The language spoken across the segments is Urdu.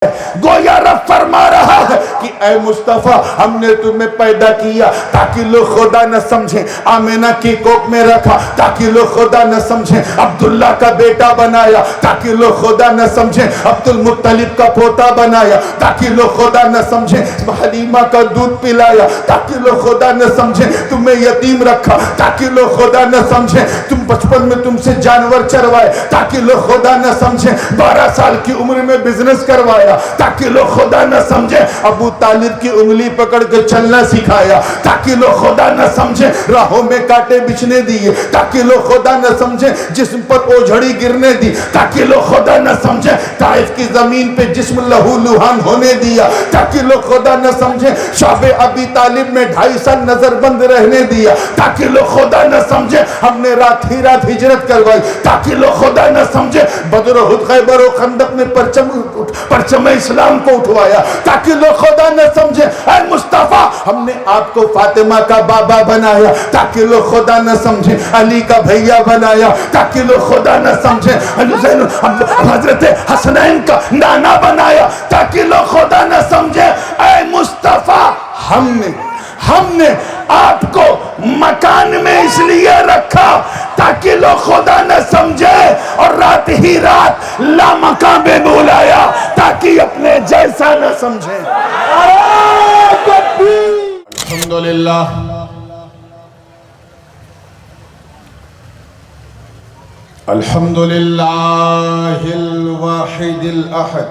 گویا رب فرما رہا ہے کہ اے مصطفیٰ ہم نے تمہیں پیدا کیا تاکہ لوگ خدا نہ سمجھیں، آمینہ کی کوکھ میں رکھا تاکہ لوگ خدا نہ سمجھیں، عبداللہ کا بیٹا بنایا تاکہ لوگ خدا نہ سمجھیں، عبد المطلب کا پوتا بنایا تاکہ لوگ خدا نہ سمجھیں، حلیمہ کا دودھ پلایا تاکہ لوگ خدا نہ سمجھیں، تمہیں یتیم رکھا تاکہ لوگ خدا نہ سمجھیں، تم بچپن میں تم سے جانور چروائے تاکہ لوگ خدا نہ سمجھیں، 12 سال کی عمر میں بزنس کروایا تاکہ لوگ خدا نہ سمجھے، ابو طالب کی انگلی پکڑ کے چلنا سکھایا تاکہ لوگ خدا نہ سمجھے، راہوں میں کانٹے بچھنے دیے تاکہ لوگ خدا نہ سمجھے، جسم پر اوجھڑی گرنے دی تاکہ لوگ خدا نہ سمجھے، طائف کی زمین پہ جسم لہو لہان ہونے دیا تاکہ لوگ خدا نہ سمجھے، شعب ابی طالب میں 2.5 سال نظر بند رہنے دیا تاکہ لوگ خدا نہ سمجھے، ہم نے رات ہی رات ہجرت کروائی تاکہ لوگ خدا نہ سمجھے، بدر و احد خیبر و خندق میں پرچم اسلام کو اٹھوایا تاکہ لوگ خدا نہ سمجھے، اے مصطفیٰ ہم نے آپ کو فاطمہ کا بابا بنایا تاکہ لوگ خدا نہ سمجھے، علی کا بھیا بنایا تاکہ لوگ خدا نہ سمجھے، حضرت حسنین کا نانا بنایا تاکہ لوگ خدا نہ سمجھے، اے مصطفیٰ ہم نے آپ کو مکان میں اس لیے رکھا تاکہ لوگ خدا نہ سمجھے، اور رات ہی رات لامکان میں بلایا تاکہ اپنے جیسا نہ سمجھے۔ الحمدللہ الحمدللہ الواحد الاحد،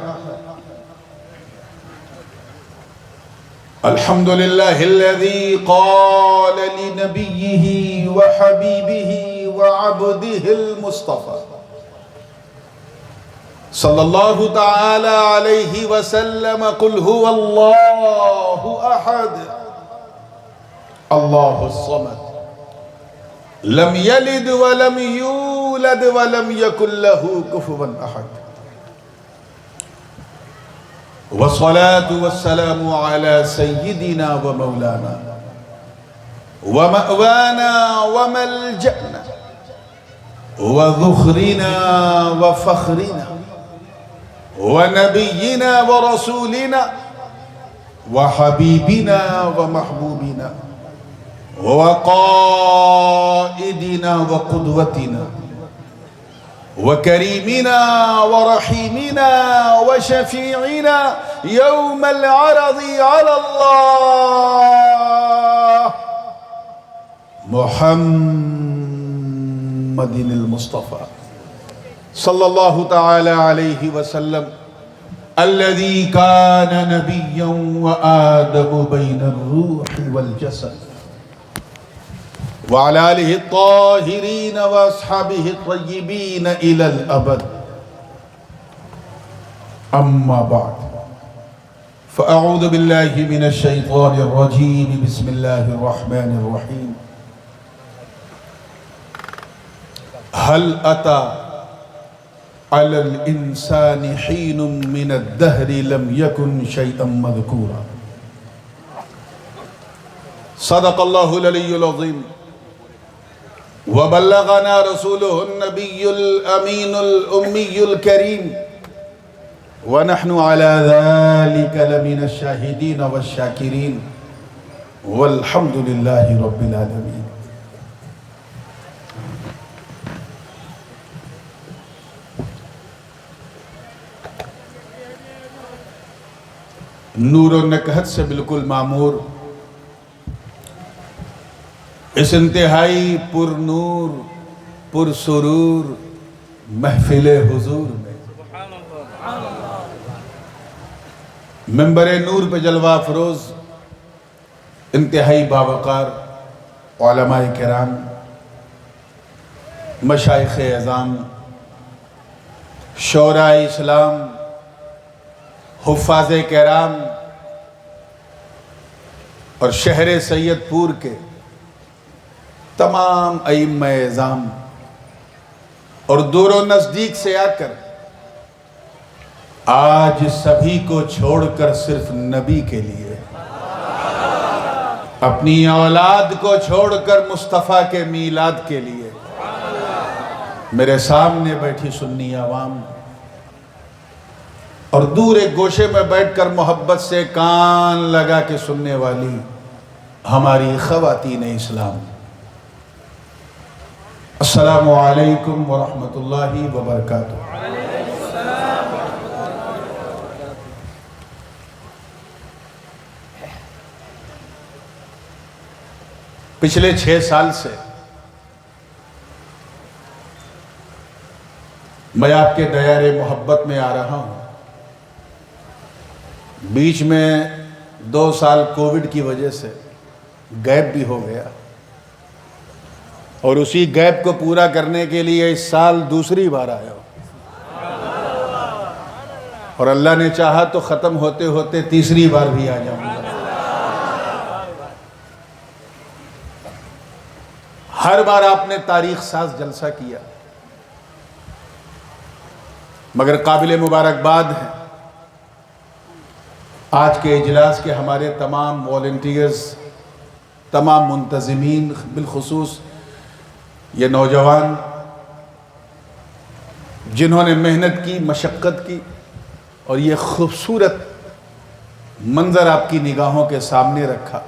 الحمد لله الذي قال لنبيه وحبيبه وعبده المصطفى صلى الله تعالى عليه وسلم قل هو الله أحد الله الصمد لم يلد ولم يولد ولم يكن له كفوا أحد، والصلاة والسلام على سيدنا ومولانا ومأوانا وملجأنا وذخرنا وفخرنا ونبينا ورسولنا وحبيبنا ومحبوبنا وقائدنا وقدوتنا وكريمنا ورحيمنا وشفيعنا يوم العرض على الله محمد المصطفى صلى الله تعالى عليه وسلم الذي كان نبيا وآدم بين الروح والجسد، وعلى آله الطاهرين وأصحابه الطيبين إلى الأبد. أما بعد، فأعوذ بالله من الشيطان الرجيم، بسم الله الرحمن الرحيم. هل أتى على الإنسان حين من الدهر لم يكن شيئا مذكورا. صدق الله العلي العظيم، وبلغنا رسوله النبي الأمين الأمي الكريم، ونحن على ذلك لمن الشاهدين والشاكرين، والحمد لله رب العالمين. نور و نکہت سے بالکل معمور اس انتہائی پر نور پر سرور محفل حضور میں منبر نور پہ جلوہ افروز انتہائی باوقار علماء کرام، مشائخ اعظام، شعراء اسلام، حفاظ کرام اور شہر سید پور کے تمام ائمہ اعظام، اور دور و نزدیک سے آ کر آج سبھی کو چھوڑ کر صرف نبی کے لیے، اپنی اولاد کو چھوڑ کر مصطفیٰ کے میلاد کے لیے میرے سامنے بیٹھی سنی عوام، اور دور ایک گوشے میں بیٹھ کر محبت سے کان لگا کے سننے والی ہماری خواتین اسلام، السلام علیکم ورحمۃ اللہ وبرکاتہ۔ پچھلے 6 سال سے میں آپ کے دائرے محبت میں آ رہا ہوں۔ بیچ میں 2 سال کووڈ کی وجہ سے گیپ بھی ہو گیا، اور اسی گیپ کو پورا کرنے کے لیے اس سال دوسری بار آیا ہوں، اور اللہ نے چاہا تو ختم ہوتے ہوتے تیسری بار بھی آ جاؤں گا۔ ہر بار آپ نے تاریخ ساز جلسہ کیا، مگر قابل مبارکباد ہے آج کے اجلاس کے ہمارے تمام والنٹیئرز، تمام منتظمین، بالخصوص یہ نوجوان جنہوں نے محنت کی، مشقت کی، اور یہ خوبصورت منظر آپ کی نگاہوں کے سامنے رکھا۔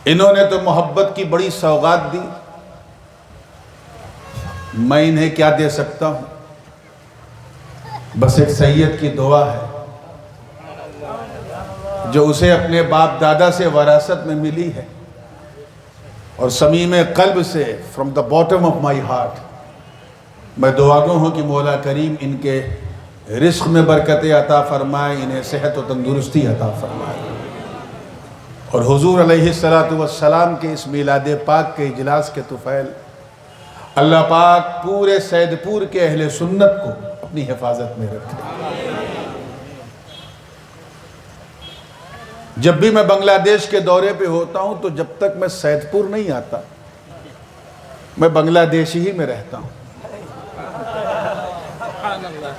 انہوں نے تو محبت کی بڑی سوغات دی، میں انہیں کیا دے سکتا ہوں؟ بس ایک سید کی دعا ہے جو اسے اپنے باپ دادا سے وراثت میں ملی ہے، اور صمیم قلب سے from the bottom of my heart میں دعا گو ہوں کہ مولا کریم ان کے رزق میں برکت عطا فرمائے، انہیں صحت و تندرستی عطا فرمائے، اور حضور علیہ السلام کے اس میلاد پاک کے اجلاس کے طفیل اللہ پاک پورے سید پور کے اہل سنت کو اپنی حفاظت میں رکھے۔ جب بھی میں بنگلہ دیش کے دورے پہ ہوتا ہوں تو جب تک میں سید پور نہیں آتا میں بنگلہ دیش ہی میں رہتا ہوں،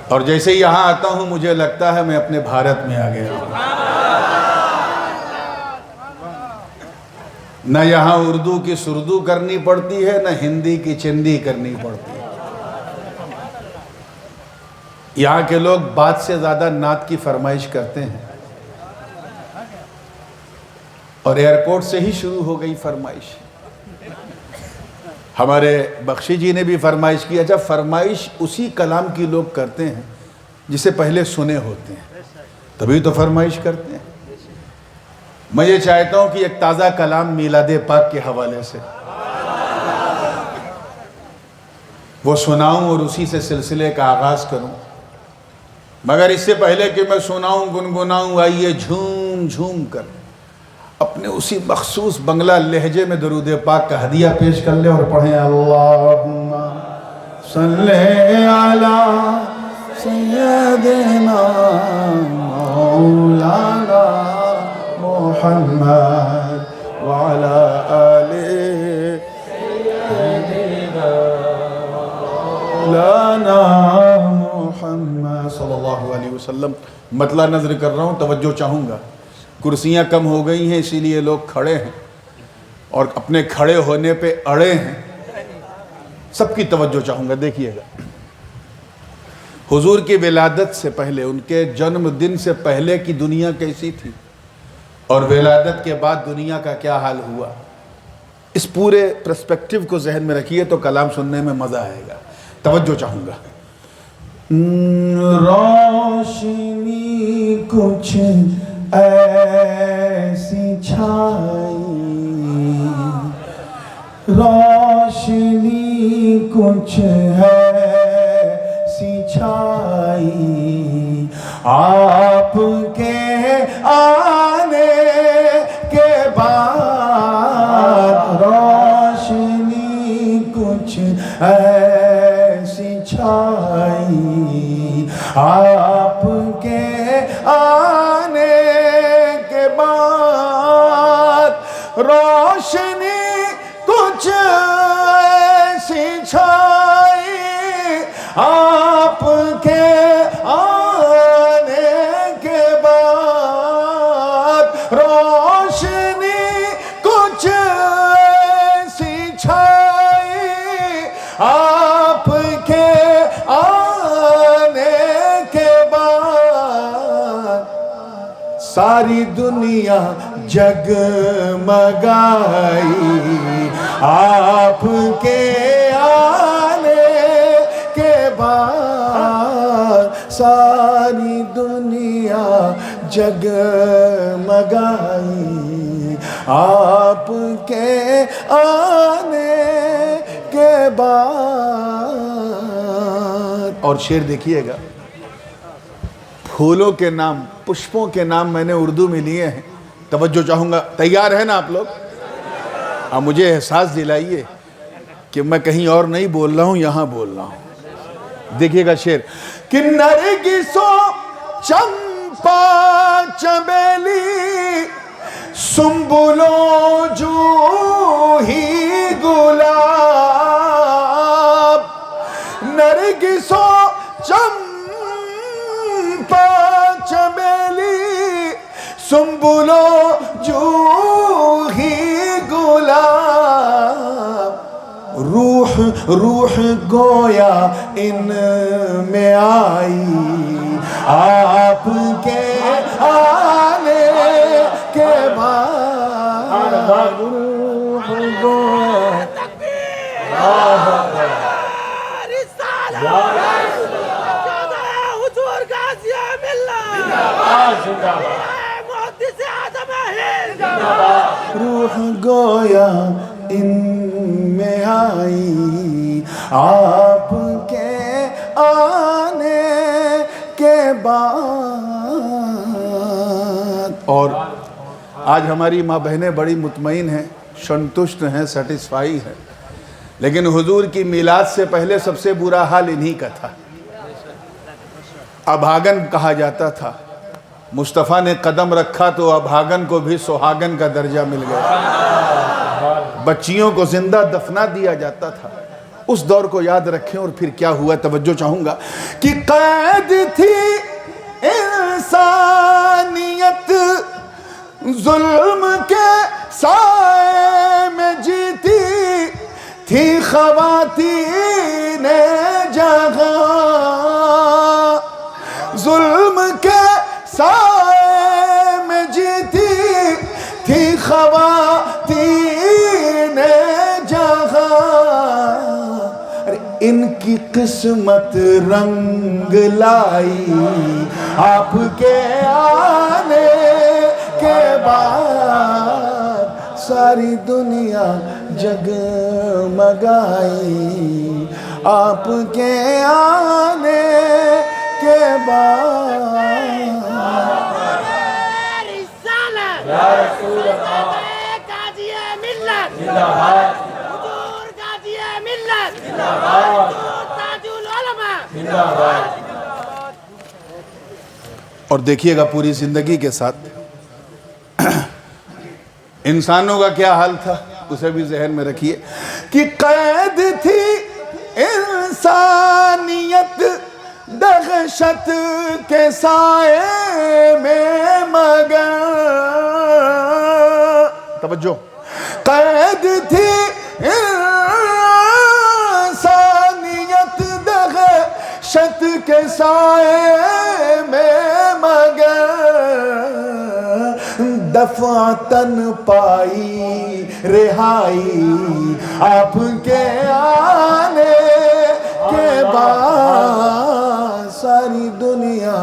اور جیسے یہاں آتا ہوں مجھے لگتا ہے میں اپنے بھارت میں آ گیا ہوں۔ نہ یہاں اردو کی سردو کرنی پڑتی ہے، نہ ہندی کی چندی کرنی پڑتی ہے۔ یہاں کے لوگ بات سے زیادہ نعت کی فرمائش کرتے ہیں، اور ایئرپورٹ سے ہی شروع ہو گئی فرمائش۔ ہمارے بخشی جی نے بھی فرمائش کی، اچھا فرمائش اسی کلام کی لوگ کرتے ہیں جسے پہلے سنے ہوتے ہیں، تبھی تو فرمائش کرتے ہیں۔ میں یہ چاہتا ہوں کہ ایک تازہ کلام میلاد پاک کے حوالے سے وہ سناؤں اور اسی سے سلسلے کا آغاز کروں، مگر اس سے پہلے کہ میں سناؤں گنگناؤں، آئیے جھوم جھوم کر اپنے اسی مخصوص بنگلہ لہجے میں درود پاک کا ہدیہ پیش کر لیں اور پڑھیں اللہم صلی علی سیدنا مولانا محمد وعلی آل سیدنا مولانا محمد صلی اللہ علیہ وسلم۔ مطلع نظر کر رہا ہوں، توجہ چاہوں گا۔ کرسیاں کم ہو گئی ہیں اسی لیے لوگ کھڑے ہیں اور اپنے کھڑے ہونے پہ اڑے ہیں، سب کی توجہ چاہوں گا۔ دیکھیے گا، حضور کی ولادت سے پہلے، ان کے جنم دن سے پہلے کی دنیا کیسی تھی، اور ولادت کے بعد دنیا کا کیا حال ہوا، اس پورے پرسپیکٹیو کو ذہن میں رکھیے تو کلام سننے میں مزہ آئے گا۔ توجہ چاہوں گا۔ روشنی کچھ ایسی چھائی، روشنی کچھ ایسی چھائی، آپ کے آنے کے بعد روشنی کچھ ایسی چھائی، آپ کے آنے کے بعد روشنی کچھ ایسی چھائی، آپ کے آنے کے بعد روشنی کچھ ایسی چھائی، آپ کے آنے کے ساری دنیا جگمگائی آپ کے آنے کے بعد، ساری دنیا جگمگائی آپ کے آنے کے بعد۔ اور شعر دیکھیے گا، پھولوں کے نام، پشپوں کے نام میں نے اردو میں لیے ہیں، توجہ چاہوں گا، تیار ہیں نا آپ لوگ؟ اب مجھے احساس دلائیے کہ میں کہیں اور نہیں بول رہا ہوں، یہاں بول رہا ہوں۔ دیکھیے گا شعر کہ نرگسو چمپا چمیلی سنبلو جوہی گلاب، نرگسو چمپا چمیلی سنبلو جوہی گلاب، روح گویا ان میں آئی آپ کے آنے کے بعد، روح روح گویا ان میں آئی آپ کے آنے کے بعد۔ اور آج ہماری ماں بہنیں بڑی مطمئن ہیں، سنتشٹ ہیں، سیٹسفائی ہیں، لیکن حضور کی میلاد سے پہلے سب سے برا حال انہی کا تھا۔ ابھاگن کہا جاتا تھا، مصطفیٰ نے قدم رکھا تو ابھاگن کو بھی سہاگن کا درجہ مل گیا، بچیوں کو زندہ دفنا دیا جاتا تھا۔ اس دور کو یاد رکھیں اور پھر کیا ہوا، توجہ چاہوں گا کہ قید تھی انسانیت، ظلم کے سائے میں جیتی تھی خواتین جہاں، ظلم کے سائے میں جیتی تھی خواتین جہاں، ان کی قسمت رنگ لائی آپ کے آنے کے بعد، ساری دنیا جگمگائی آپ کے آنے کے بعد۔ یا رسول اللہ قاضی ملت زندہ باد، حضور قاضی ملت زندہ باد، تاج العلماء زندہ باد۔ اور دیکھیے گا پوری زندگی کے ساتھ انسانوں کا کیا حال تھا، اسے بھی ذہن میں رکھیے کہ قید تھی انسانیت دہشت کے سائے میں مگر، توجہ، قید تھی انسانیت دہشت کے سائے میں مگر، دفعتاً پائی رہائی آپ کے آنے کے بعد، ساری دنیا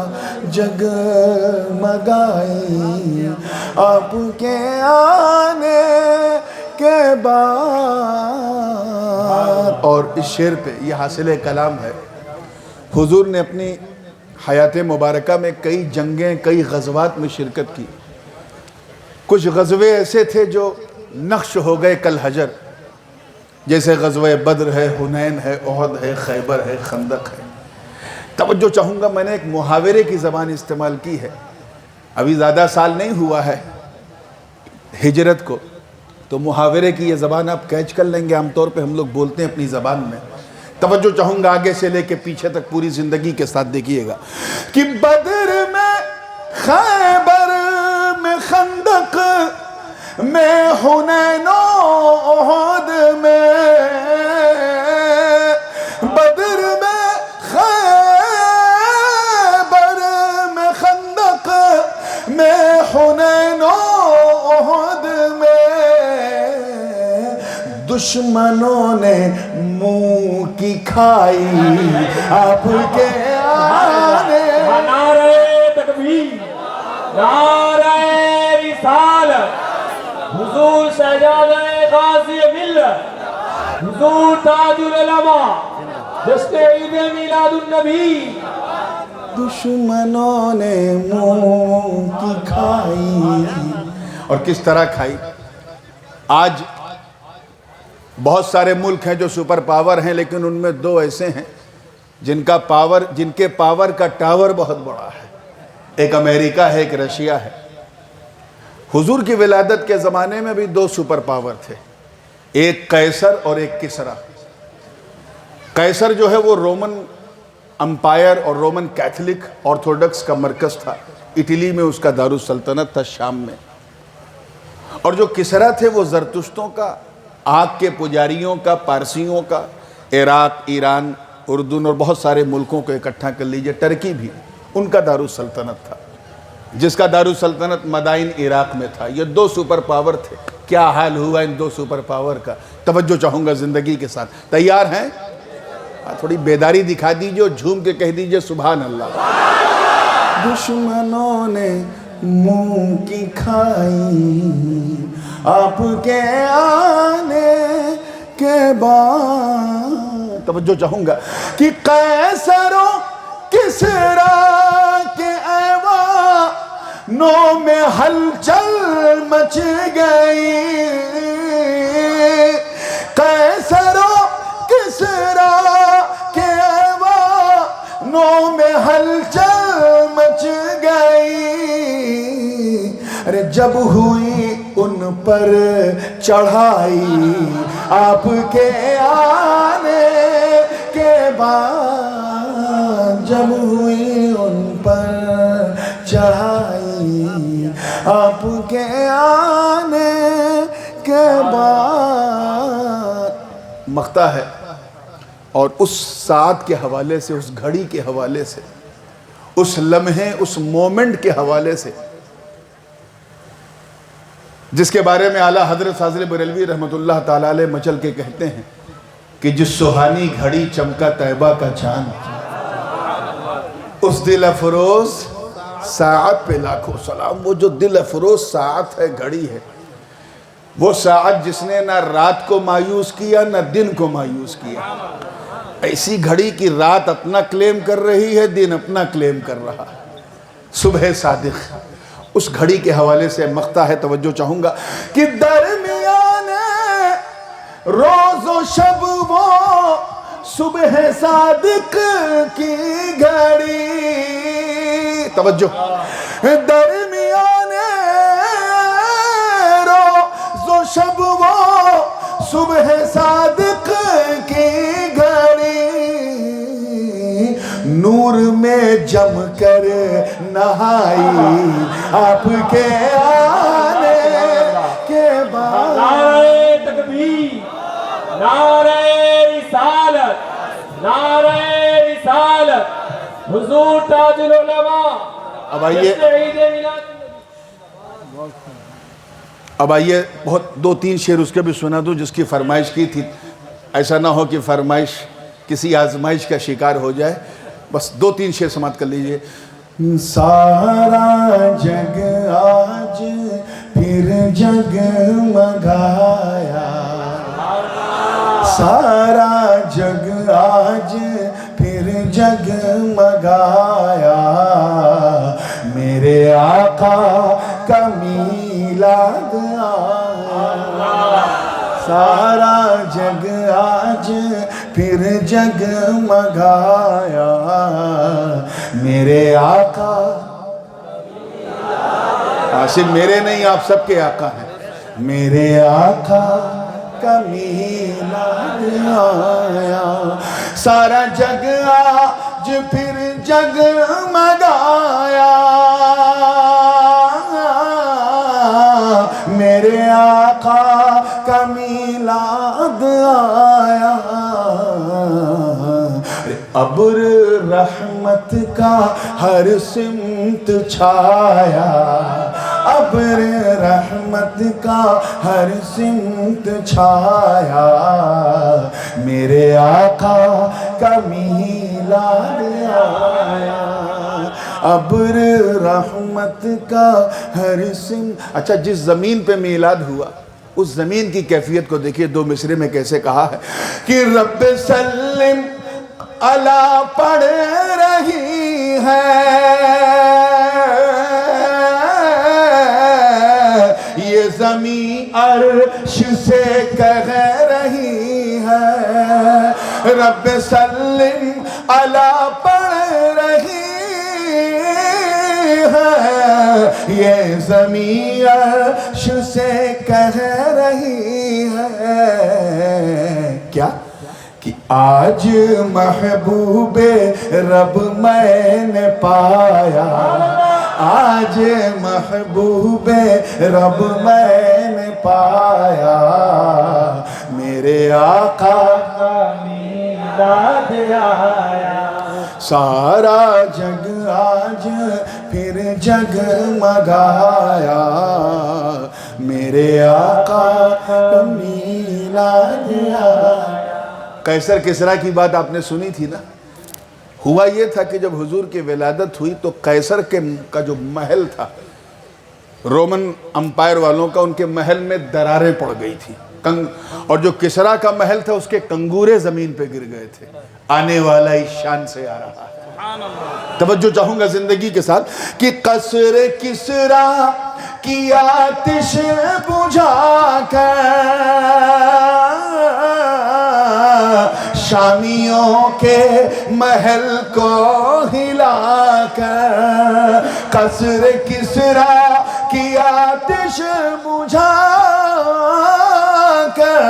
جگمگائی آپ کے آنے کے بعد۔ اور اس شعر پہ یہ حاصل کلام ہے، حضور نے اپنی حیات مبارکہ میں کئی جنگیں، کئی غزوات میں شرکت کی۔ کچھ غزوے ایسے تھے جو نقش ہو گئے کل حجر، جیسے غزوہ بدر ہے، حنین ہے، احد ہے، خیبر ہے، خندق ہے۔ توجہ چاہوں گا، میں نے ایک محاورے کی زبان استعمال کی ہے، ابھی زیادہ سال نہیں ہوا ہے ہجرت کو، تو محاورے کی یہ زبان آپ کیچ کر لیں گے، عام طور پہ ہم لوگ بولتے ہیں اپنی زبان میں۔ توجہ چاہوں گا آگے سے لے کے پیچھے تک پوری زندگی کے ساتھ دیکھیے گا کہ بدر میں، خیبر میں، خندق میں، حنین و احد میں، بدر میں، خیبر میں، خندق میں، دشمنوں نے منہ کی کھائی آپ کے آنے. نعرہ تکبیر، نعرہ رسالت، حضور شہزادہ غازی ملت، حضور تاج العلماء، جشن عید میلاد النبی. دشمنوں نے منہ کی کھائی. اور کس طرح کھائی؟ آج بہت سارے ملک ہیں جو سپر پاور ہیں، لیکن ان میں دو ایسے ہیں جن کے پاور کا ٹاور بہت بڑا ہے. ایک امریکہ ہے، ایک رشیا ہے. حضور کی ولادت کے زمانے میں بھی دو سپر پاور تھے، ایک قیصر اور ایک کسریٰ. قیصر جو ہے وہ رومن امپائر اور رومن کیتھولک آرتھوڈکس کا مرکز تھا. اٹلی میں اس کا دارالسلطنت تھا، شام میں. اور جو کسریٰ تھے وہ زرتشتوں کا، آگ کے پجاریوں کا، پارسیوں کا، عراق، ایران، اردن اور بہت سارے ملکوں کو اکٹھا کر لیجئے. ٹرکی بھی ان کا دارالسلطنت تھا، جس کا دارالسلطنت مدائن عراق میں تھا. یہ دو سپر پاور تھے. کیا حال ہوا ان دو سپر پاور کا؟ توجہ چاہوں گا زندگی کے ساتھ. تیار ہیں؟ تھوڑی بیداری دکھا دیجئے اور جھوم کے کہہ دیجئے سبحان اللہ. دشمنوں نے منہ کی کھائی آپ کے آنے کے بعد. توجہ چاہوں گا کہ قیصر و کسریٰ کے ایوانوں میں ہلچل مچ گئی. قیصر و کسریٰ کے ایوانوں میں ہلچل مچ گئی. ارے جب ہوئی ان پر چڑھائی آپ کے آنے کے بعد. جب ہوئی ان پر چڑھائی آپ کے آنے کے بعد. مقطع ہے اور اس ساعت کے حوالے سے، اس گھڑی کے حوالے سے، اس لمحے، اس مومنٹ کے حوالے سے، جس کے بارے میں اعلیٰ حضرت فاضل بریلوی رحمۃ اللہ تعالیٰ علیہ مچل کے کہتے ہیں کہ جس سہانی گھڑی چمکا طیبہ کا چاند، اس دل افروز ساعت پہ لاکھوں سلام. وہ جو دل افروز ساعت ہے، گھڑی ہے، وہ ساعت جس نے نہ رات کو مایوس کیا نہ دن کو مایوس کیا. ایسی گھڑی کی رات اپنا کلیم کر رہی ہے، دن اپنا کلیم کر رہا ہے. صبح صادق، اس گھڑی کے حوالے سے مقطع ہے. توجہ چاہوں گا کہ درمیان روز و شب وہ صبح صادق کی گھڑی. توجہ، درمیان روز و شب وہ صبح صادق کی گھڑی. نور میں جم کر نہائی آپ کے آنے کے بعد. نعرہ تکبیر، نعرہ رسالت، نعرہ رسالت، حضور تاج العلماء. اب آئیے، اب آئیے بہت دو تین شعر اس کے بھی سنا دوں جس کی فرمائش کی تھی. ایسا نہ ہو کہ فرمائش کسی آزمائش کا شکار ہو جائے. بس دو تین شعر سماعت کر لیجئے. سارا جگ آج پھر جگمگایا، سارا جگ آج پھر جگمگایا. میرے آقا کا میلاد آیا. سارا جگ آج پھر جگمگایا. میرے آقا، صرف میرے نہیں، آپ سب کے آقا ہیں. میرے آقا کا میلاد آیا. سارا جگ آج پھر جگمگایا. میرے آقا کا میلاد آیا. ابر رحمت کا ہر سمت چھایا. ابر رحمت کا ہر سمت چھایا، میرے آقا کا میلاد آیا، ابر رحمت کا ہر سمت۔ اچھا، جس زمین پہ میلاد ہوا اس زمین کی کیفیت کو دیکھیے، دو مصرے میں کیسے کہا ہے کہ رب سلم علی پڑھ رہی ہے یہ زمین عرش سے کہہ رہی ہے، رب سلم علی پڑھ رہی ہے یہ زمین عرش سے کہہ رہی ہے، کیا کہ آج محبوب رب میں نے پایا، آج محبوب رب میں نے پایا، میرے آقا کا میلاد آیا، سارا جگ آج پھر جگمگایا، میرے آقا کا میلاد آیا۔ قیصر کسریٰ کی بات آپ نے سنی تھی نا، ہوا یہ تھا کہ جب حضور کی ولادت ہوئی تو قیصر کا جو محل تھا، رومن امپائر والوں کا، ان کے محل میں دراریں پڑ گئی تھی، اور جو کسریٰ کا محل تھا اس کے کنگورے زمین پہ گر گئے تھے، آنے والا اس شان سے آ رہا ہے۔ توجہ چاہوں گا زندگی کے ساتھ کہ قصر کسریٰ کی آتش بجھا کر شامیوں کے محل کو ہلا کر، قصر کسریٰ کی آتش بجھا کر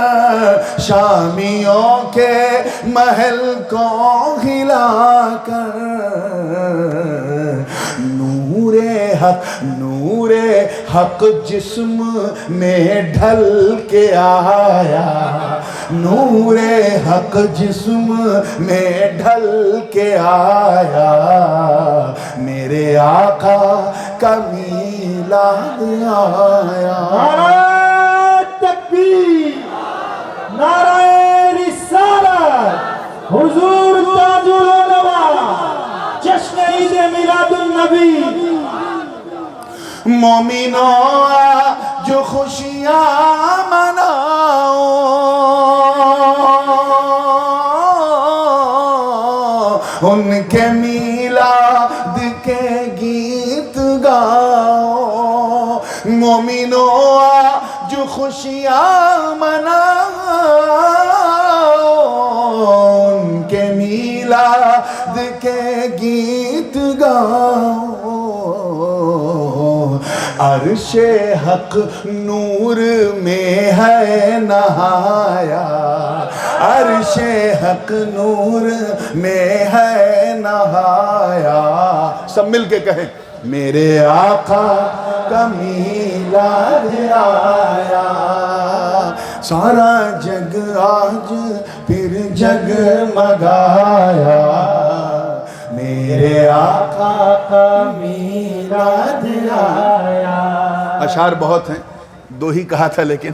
شامیوں کے محل کو ہلا کر، نور حق جسم میں ڈھل کے آیا، نور حق جسم میں ڈھل کے آیا، میرے آقا کا میلاد آیا۔ نعرہ تکبیر، نعرہ رسالت، حضور تاج العلماء، جشن عید میلاد النبی۔ مومنوں جو خوشیاں مناؤ، ان کے میلاد کے گیت گاؤ، مومنوں جو خوشیاں مناؤ، ان کے میلاد کے گیت گاؤ، عرش حق نور میں ہے نہایا، عرش حق نور میں ہے نہایا، سب مل کے کہیں میرے آقا کا میلاد آیا، سارا جگ آج پھر جگمگایا، میرے آقا کا میلاد آیا۔ اشعار بہت ہیں، دو ہی کہا تھا لیکن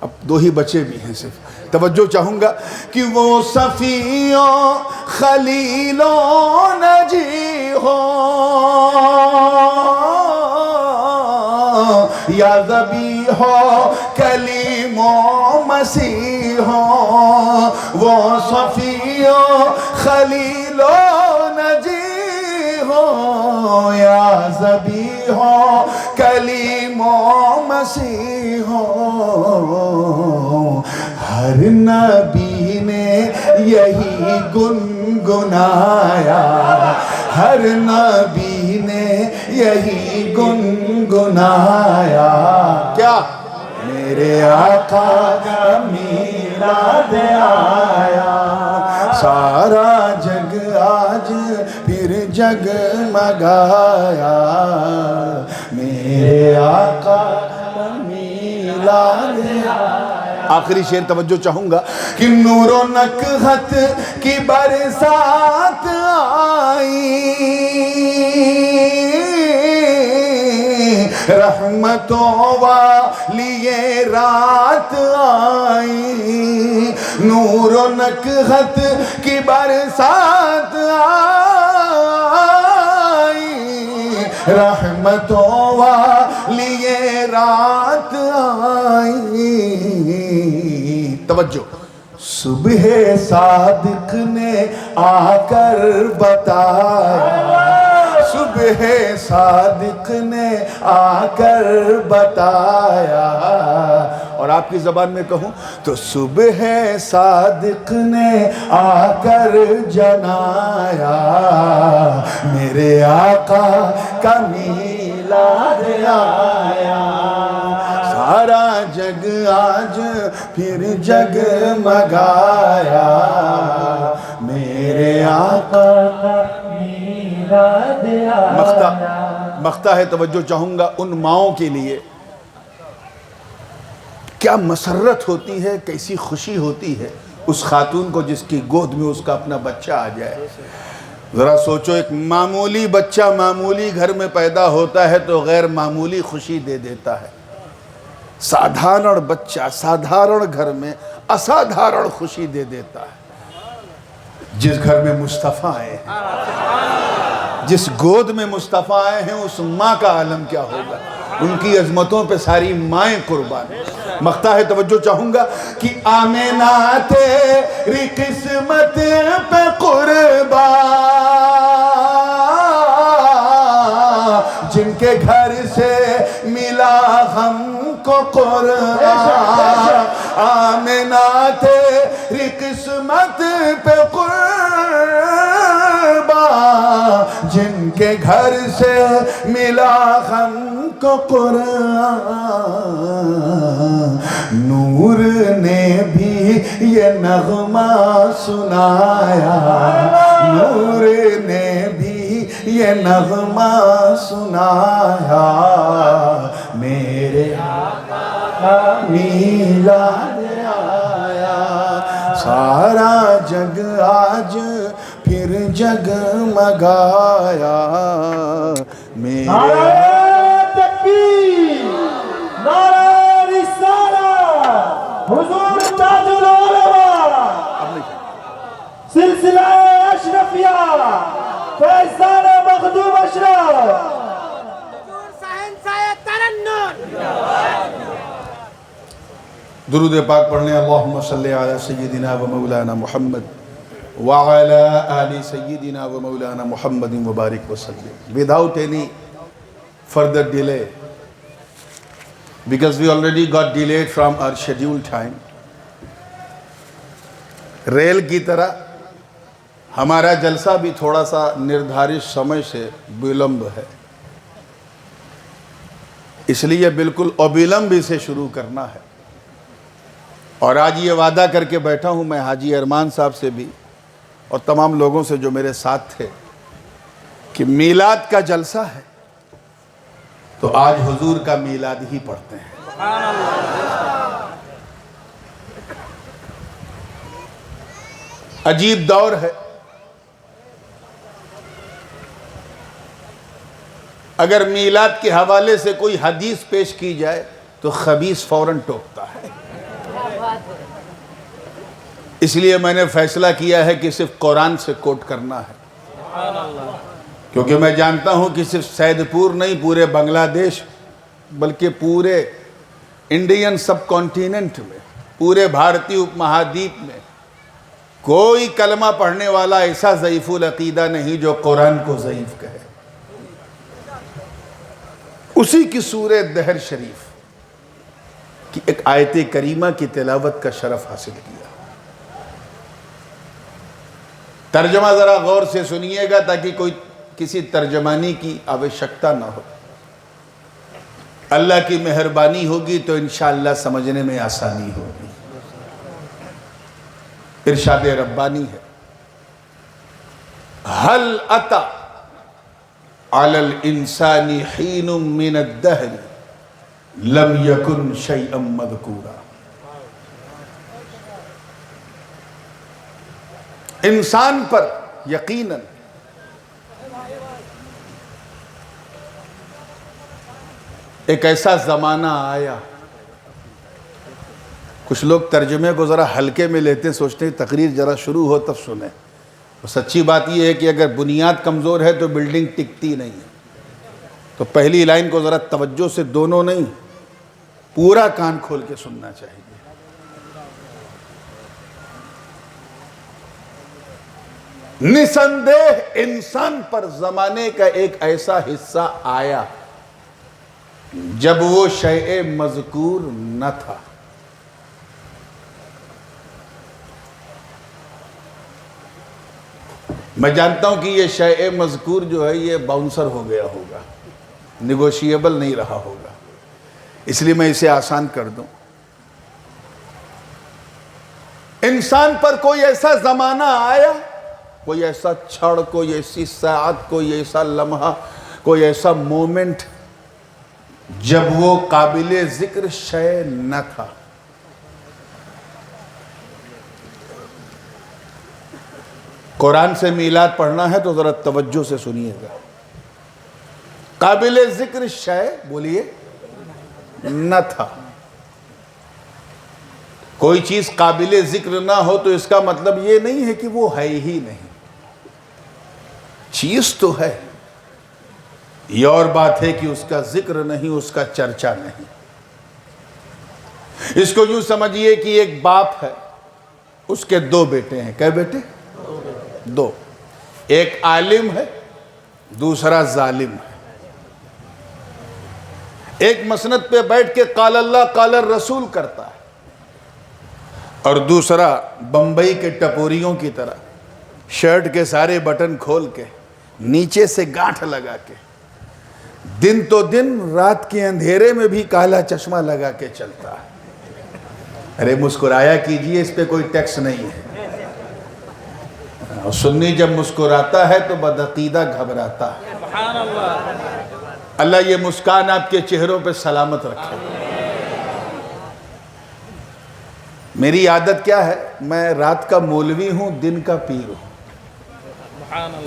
اب دو ہی بچے بھی ہیں صرف۔ توجہ چاہوں گا کہ وہ صفیوں خلیلوں نجی ہو یا ذبیح ہو کلیم و مسیح ہو، وہ صفیوں خلیلوں نجی ہو یا ذبیح ہو کلیم و مسیح ہو، ہر نبی نے یہی گنگنایا، ہر نبی نے یہی گنگنایا، کیا میرے آقا کا میلاد آیا، سارا جگ آج پھر جگمگایا، میرے آقا کا میلاد آیا۔ آخری شعر توجہ چاہوں گا کہ نور و نکہت کی برسات آئی، رحمتوں والی یہ رات آئی نور و نکہت کی برسات آئی رحمتوں والی یہ رات آئی توجہ صبح صادق نے آ کر بتایا صبح صادق نے آ کر بتایا اور آپ کی زبان میں کہوں تو صبح صادق نے آ کر جنایا میرے آقا کا میلاد آیا سارا جگ آج پھر جگمگایا میرے آقا کا میلاد آیا مختہ ہے توجہ چاہوں گا ان ماؤں کے لیے کیا مسرت ہوتی ہے کیسی خوشی ہوتی ہے اس خاتون کو جس کی گود میں اس کا اپنا بچہ آ جائے ذرا سوچو ایک معمولی بچہ معمولی گھر میں پیدا ہوتا ہے تو غیر معمولی خوشی دے دیتا ہے سادھارن بچہ سادھارن گھر میں اسادھارن خوشی دے دیتا ہے جس گھر میں مصطفیٰ آئے ہیں جس گود میں مصطفیٰ آئے ہیں اس ماں کا عالم کیا ہوگا ان کی عظمتوں پہ ساری مائیں قربان مختہ ہے توجہ چاہوں گا کہ آمینہ تیری قسمت پہ قربان جن کے گھر سے ملا ہم کو قرآن آمینہ تیری قسمت پہ قربان جن کے گھر سے ملا ہم کو قرآن نور نے بھی یہ نغمہ سنایا نور نے بھی یہ نغمہ سنایا میرے آقا میلاد آیا سارا جگ آج پھر جگمگایا میرے نعرہ تکبیر نعرہ رسالت حضور تاج العلماء سلسلہ اشرفیہ فیضان مخدوم اشرف حضور شہنشاہ ترنم درود پاک پڑھنے اللہم صلی علی سیدنا و مولانا محمد وعلى آل سيدنا ومولانا محمد مبارک وسلم without any further delay because we already got delayed from our scheduled time rail کی طرح ہمارا جلسہ بھی تھوڑا سا نردھارت سمے سے بلمب ہے اس لیے بالکل ابلمب سے شروع کرنا ہے اور آج یہ وعدہ کر کے بیٹھا ہوں میں حاجی ارمان صاحب سے بھی اور تمام لوگوں سے جو میرے ساتھ تھے کہ میلاد کا جلسہ ہے تو آج حضور کا میلاد ہی پڑھتے ہیں عجیب دور ہے اگر میلاد کے حوالے سے کوئی حدیث پیش کی جائے تو خبیث فوراً ٹوکتا ہے اس لیے میں نے فیصلہ کیا ہے کہ صرف قرآن سے کوٹ کرنا ہے کیونکہ میں جانتا ہوں کہ صرف سید پور نہیں پورے بنگلہ دیش بلکہ پورے انڈین سب کانٹیننٹ میں پورے بھارتی اپ مہادیپ میں کوئی کلمہ پڑھنے والا ایسا ضعیف العقیدہ نہیں جو قرآن کو ضعیف کہے اسی کی سورہ دہر شریف کی ایک آیت کریمہ کی تلاوت کا شرف حاصل کیا ترجمہ ذرا غور سے سنیے گا تاکہ کوئی کسی ترجمانی کی آوشکتا نہ ہو اللہ کی مہربانی ہوگی تو انشاءاللہ سمجھنے میں آسانی ہوگی ارشاد ربانی ہے هل أتى على الإنسان حين من الدهر لم يكن شيئا مذكورا انسان پر یقیناً ایک ایسا زمانہ آیا. کچھ لوگ ترجمے کو ذرا ہلکے میں لیتے ہیں، سوچتے ہیں تقریر ذرا شروع ہو تب سنیں. سچی بات یہ ہے کہ اگر بنیاد کمزور ہے تو بلڈنگ ٹکتی نہیں ہے. تو پہلی لائن کو ذرا توجہ سے، دونوں نہیں، پورا کان کھول کے سننا چاہیے. نسندہ انسان پر زمانے کا ایک ایسا حصہ آیا جب وہ شیء مذکور نہ تھا. میں جانتا ہوں کہ یہ شیء مذکور جو ہے یہ باؤنسر ہو گیا ہوگا، نیگوشیبل نہیں رہا ہوگا، اس لیے میں اسے آسان کر دوں. انسان پر کوئی ایسا زمانہ آیا، کوئی ایسا چھڑ، کوئی ایسی ساعت، کوئی ایسا لمحہ، کوئی ایسا مومنٹ جب وہ قابل ذکر شے نہ تھا. قرآن سے میلاد پڑھنا ہے تو ذرا توجہ سے سنیے گا. قابل ذکر شے بولیے نہ تھا. کوئی چیز قابل ذکر نہ ہو تو اس کا مطلب یہ نہیں ہے کہ وہ ہے ہی نہیں. چیز تو ہے، یہ اور بات ہے کہ اس کا ذکر نہیں، اس کا چرچا نہیں. اس کو یوں سمجھیے کہ ایک باپ ہے، اس کے دو بیٹے ہیں. کئے بیٹے؟ دو. ایک عالم ہے، دوسرا ظالم ہے. ایک مسند پہ بیٹھ کے قال اللہ قال الرسول کرتا ہے، اور دوسرا بمبئی کے ٹپوریوں کی طرح شرٹ کے سارے بٹن کھول کے نیچے سے گانٹھ لگا کے دن تو دن رات کے اندھیرے میں بھی کالا چشمہ لگا کے چلتا ہے. ارے مسکرایا کیجئے، اس پہ کوئی ٹیکس نہیں ہے. اور سنی جب مسکراتا ہے تو بدعقیدہ گھبراتا ہے. اللہ یہ مسکان آپ کے چہروں پہ سلامت رکھے. میری عادت کیا ہے، میں رات کا مولوی ہوں، دن کا پیر ہوں.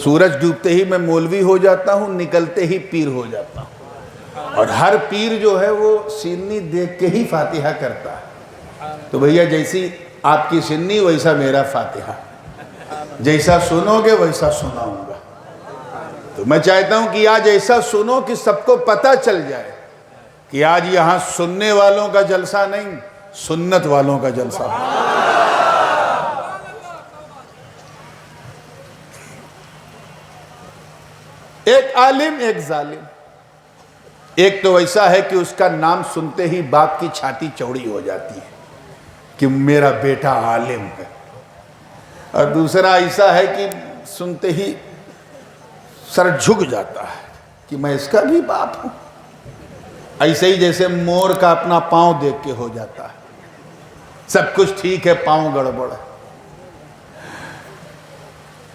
سورج ڈوبتے ہی میں مولوی ہو جاتا ہوں، نکلتے ہی پیر ہو جاتا ہوں. اور ہر پیر جو ہے وہ سینی دیکھ کے ہی فاتحہ کرتا ہے. تو بھیا جیسی آپ کی سنی ویسا میرا فاتحہ، جیسا سنو گے ویسا سناؤں گا. تو میں چاہتا ہوں کہ آج ایسا سنو کہ سب کو پتہ چل جائے کہ آج یہاں سننے والوں کا جلسہ نہیں، سنت والوں کا جلسہ. ایک عالم، ایک ظالم. ایک تو ایسا ہے کہ اس کا نام سنتے ہی باپ کی چھاتی چوڑی ہو جاتی ہے کہ میرا بیٹا عالم ہے. اور دوسرا ایسا ہے کہ سنتے ہی سر جھک جاتا ہے کہ میں اس کا بھی باپ ہوں. ایسے ہی جیسے مور کا اپنا پاؤں دیکھ کے ہو جاتا ہے، سب کچھ ٹھیک ہے، پاؤں گڑبڑ ہے.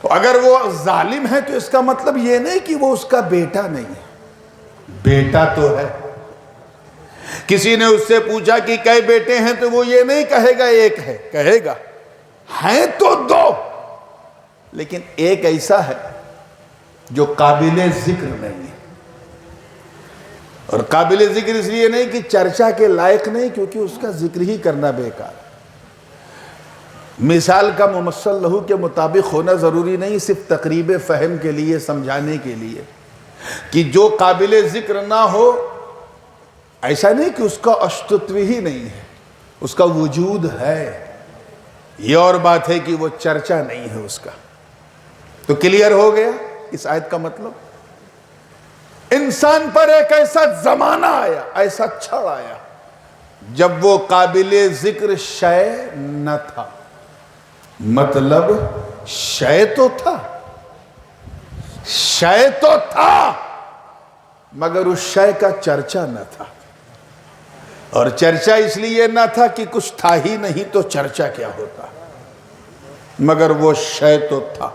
اگر وہ ظالم ہے تو اس کا مطلب یہ نہیں کہ وہ اس کا بیٹا نہیں ہے. بیٹا تو ہے. کسی نے اس سے پوچھا کہ کئے بیٹے ہیں تو وہ یہ نہیں کہے گا ایک ہے، کہے گا ہیں تو دو. لیکن ایک ایسا ہے جو قابل ذکر نہیں ہے. اور قابل ذکر اس لیے نہیں کہ چرچا کے لائق نہیں، کیونکہ اس کا ذکر ہی کرنا بیکار. مثال کا ممثل لہو کے مطابق ہونا ضروری نہیں، صرف تقریب فہم کے لیے، سمجھانے کے لیے کہ جو قابل ذکر نہ ہو، ایسا نہیں کہ اس کا استتو ہی نہیں ہے، اس کا وجود ہے. یہ اور بات ہے کہ وہ چرچا نہیں ہے اس کا. تو کلیئر ہو گیا اس آیت کا مطلب. انسان پر ایک ایسا زمانہ آیا، ایسا چھڑ آیا جب وہ قابل ذکر شے نہ تھا. مطلب شے تو تھا، شے تو تھا، مگر اس شے کا چرچا نہ تھا. اور چرچا اس لیے نہ تھا کہ کچھ تھا ہی نہیں تو چرچا کیا ہوتا، مگر وہ شے تو تھا.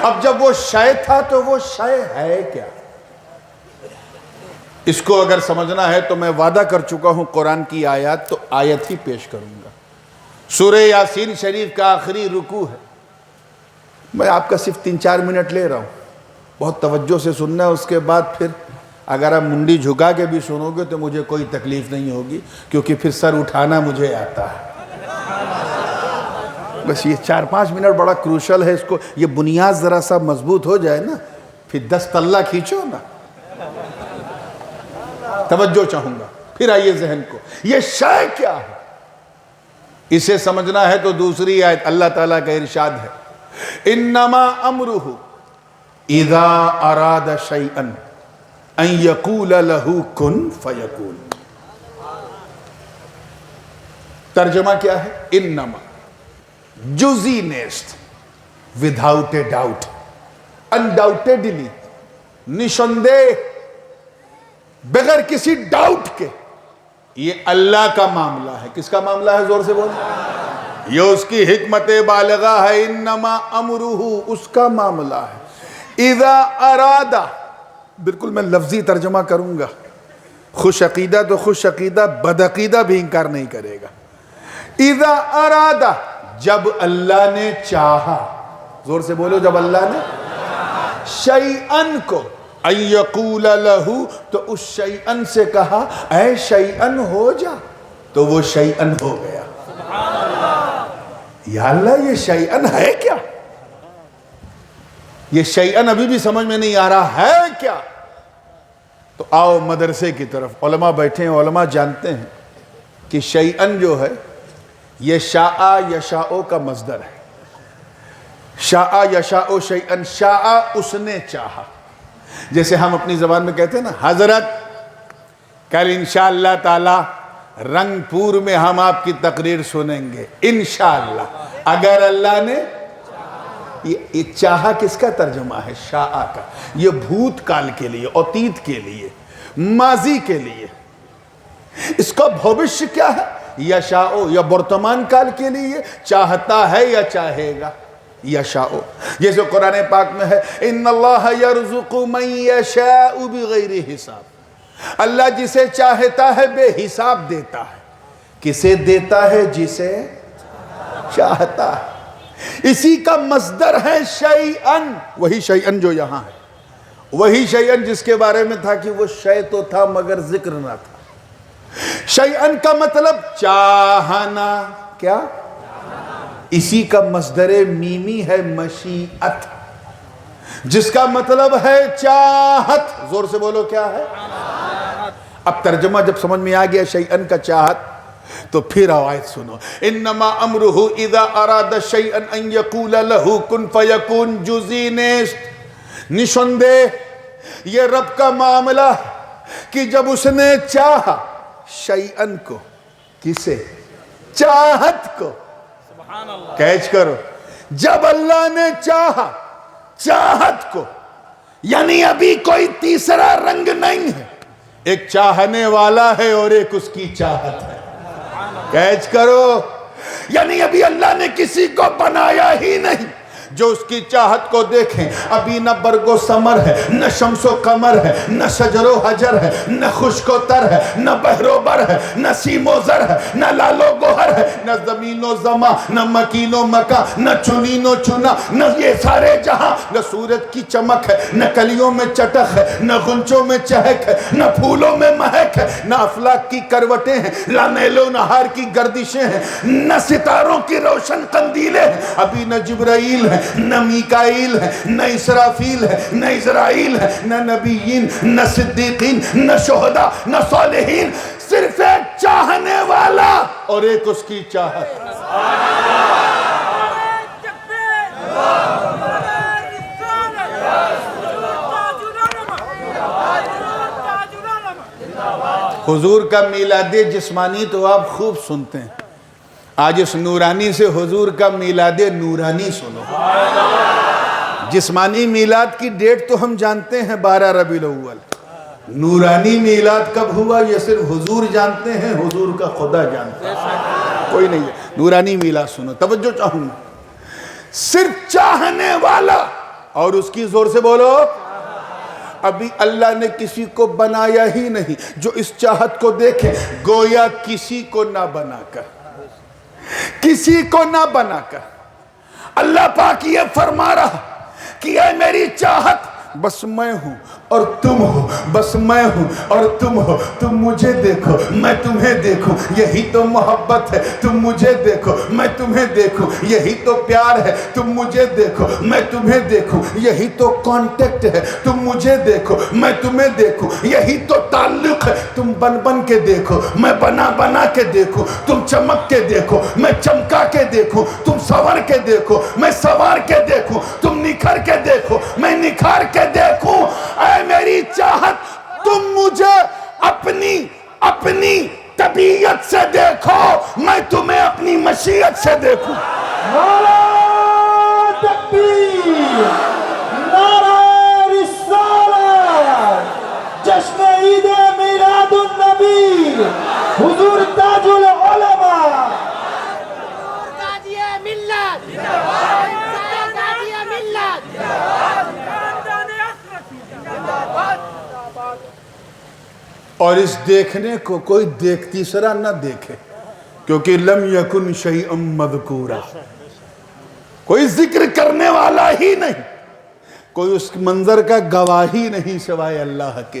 اب جب وہ شے تھا تو وہ شے ہے کیا؟ اس کو اگر سمجھنا ہے تو میں وعدہ کر چکا ہوں قرآن کی آیات تو آیت ہی پیش کروں گا. سورہ یاسین شریف کا آخری رکوع ہے. میں آپ کا صرف 3-4 منٹ لے رہا ہوں، بہت توجہ سے سننا ہے. اس کے بعد پھر اگر آپ منڈی جھکا کے بھی سنو گے تو مجھے کوئی تکلیف نہیں ہوگی، کیونکہ پھر سر اٹھانا مجھے آتا ہے۔ بس یہ 4-5 منٹ بڑا کروشل ہے، اس کو یہ بنیاد ذرا سا مضبوط ہو جائے نا، پھر 10 تلہ کھینچو نا۔ توجہ چاہوں گا، پھر آئیے ذہن کو، یہ شے کیا ہے؟ اسے سمجھنا ہے تو دوسری آیت اللہ تعالیٰ کا ارشاد ہے، انما امرہ اذا اراد شیئا ان یقول لہ کن فیکون۔ ترجمہ کیا ہے؟ انما، جزی نیست، وداؤٹ اے ڈاؤٹ، انڈاؤٹیڈلی، نشاندہ، بغیر کسی ڈاؤٹ کے، یہ اللہ کا معاملہ ہے۔ کس کا معاملہ ہے؟ زور سے بولیں۔ یہ اس کی حکمت بالغہ ہے، انما امرہ، اس کا معاملہ ہے۔ اذا ارادہ، بالکل میں لفظی ترجمہ کروں گا، خوش عقیدہ تو خوش عقیدہ، بد عقیدہ بھی انکار نہیں کرے گا۔ اذا ارادہ، جب اللہ نے چاہا، زور سے بولو، جب اللہ نے شیئن کو، ان یقول لہ، تو اس شیئن سے کہا اے شیئن ہو جا، تو وہ شیئن ہو گیا۔ یا اللہ یہ شیئن ہے کیا؟ یہ شیئن ابھی بھی سمجھ میں نہیں آ رہا ہے کیا؟ تو آؤ مدرسے کی طرف، علماء بیٹھے ہیں، علماء جانتے ہیں کہ شیئن جو ہے یہ شاء یشاء کا مصدر ہے۔ شاء یشاء شیئن، شاء اس نے چاہا، جیسے ہم اپنی زبان میں کہتے ہیں نا، حضرت کل انشاءاللہ تعالی رنگ پور میں ہم آپ کی تقریر سنیں گے انشاءاللہ، اگر اللہ نے۔ یہ چاہا کس کا ترجمہ ہے؟ شاء کا۔ یہ بھوت کال کے لیے، اتیت کے لیے، ماضی کے لیے۔ اس کا بھوشیہ کیا ہے؟ یشاء، یا برتمان کال کے لیے، چاہتا ہے یا چاہے گا، یشاء۔ جیسے قرآن پاک میں ہے، ان اللہ یرزق من یشاء بغیر حساب، اللہ جسے چاہتا ہے بے حساب دیتا ہے۔ کسے دیتا ہے؟ جسے چاہتا ہے۔ اسی کا مصدر ہے شیئن، وہی شیئن جو یہاں ہے، وہی شیئن جس کے بارے میں تھا کہ وہ شے تو تھا مگر ذکر نہ تھا۔ شیئن کا مطلب چاہنا، کیا؟ اسی کا مصدر میمی ہے مشیعت، جس کا مطلب ہے چاہت۔ زور سے بولو، کیا ہے؟ اب ترجمہ جب سمجھ میں آ گیا شیئن کا چاہت، تو پھر آیت سنو، انما امرہ اذا اراد شیئا ان یقول لہ کن فیکون، جزی نیست، نشاندہ، یہ رب کا معاملہ کہ جب اس نے چاہا شیئن کو، کسے؟ چاہت کو۔ کیچ کرو، جب اللہ نے چاہا چاہت کو، یعنی ابھی کوئی تیسرا رنگ نہیں ہے، ایک چاہنے والا ہے اور ایک اس کی چاہت ہے۔ کیچ کرو، یعنی ابھی اللہ نے کسی کو بنایا ہی نہیں جو اس کی چاہت کو دیکھیں۔ ابھی نہ برگ و ثمر ہے، نہ شمس و قمر ہے، نہ شجر و حجر ہے، نہ خشک و تر ہے، نہ بحر و بر ہے، نہ سیم و زر ہے، نہ لال و گوہر ہے، نہ زمین و زماں، نہ مکین و مکان، نہ چنین و چنا، نہ یہ سارے جہاں، نہ سورج کی چمک ہے، نہ کلیوں میں چٹک ہے، نہ غنچوں میں چہک ہے، نہ پھولوں میں مہک ہے، نہ افلاک کی کروٹیں ہیں، نہ نیل و نہار کی گردشیں ہیں، نہ ستاروں کی روشن قندیلیں ہیں، ابھی نہ جبرائیل ہے، نہ میکائیل ہے، نہ اسرافیل ہے، نہ اسرائیل ہے، نہ نبیین، نہ صدیقین، نہ شہداء، نہ صالحین، صرف ایک چاہنے والا اور ایک اس کی چاہت۔ حضور کا میلاد جسمانی تو آپ خوب سنتے ہیں، آج اس نورانی سے حضور کا میلاد نورانی سنو۔ جسمانی میلاد کی ڈیٹ تو ہم جانتے ہیں 12 ربیع الاول، نورانی میلاد کب ہوا یہ صرف حضور جانتے ہیں، حضور کا خدا جانتا ہے، کوئی نہیں ہے۔ نورانی میلاد سنو، توجہ چاہوں گا، صرف چاہنے والا اور اس کی، زور سے بولو، ابھی اللہ نے کسی کو بنایا ہی نہیں جو اس چاہت کو دیکھے، گویا کسی کو نہ بنا کر، کسی کو نہ بنا کر اللہ پاک یہ فرما رہا کہ اے میری چاہت بس میں ہوں اور تم ہو، بس میں ہوں اور تم ہو، تم مجھے دیکھو میں تمہیں دیکھوں، یہی تو محبت ہے، تم مجھے دیکھو میں تمہیں دیکھوں، یہی تو پیار ہے، تم مجھے دیکھو میں تمہیں دیکھوں، یہی تو کانٹیکٹ ہے، تم مجھے دیکھو میں تمہیں دیکھوں، یہی تو تعلق ہے، تم بن بن کے دیکھو میں بنا بنا کے دیکھوں، تم چمک کے دیکھو میں چمکا کے دیکھوں، تم سنور کے دیکھو میں سنوار کے دیکھوں، تم نکھر کے دیکھو میں نکھار کے دیکھوں۔ اے میری چاہت تم مجھے اپنی طبیعت سے دیکھو، میں تمہیں اپنی مشیت سے دیکھوں۔ نعرہ تکبیر، نعرہ رسالت، جشن عید میلاد النبی، حضور تاج العلماء، قاضی ملت قاضی ملت اور اس دیکھنے کو کوئی دیکھتی سرا نہ دیکھے، کیونکہ لم یکن شیئا مذکورا، کوئی ذکر کرنے والا ہی نہیں، کوئی اس منظر کا گواہی نہیں سوائے اللہ کے۔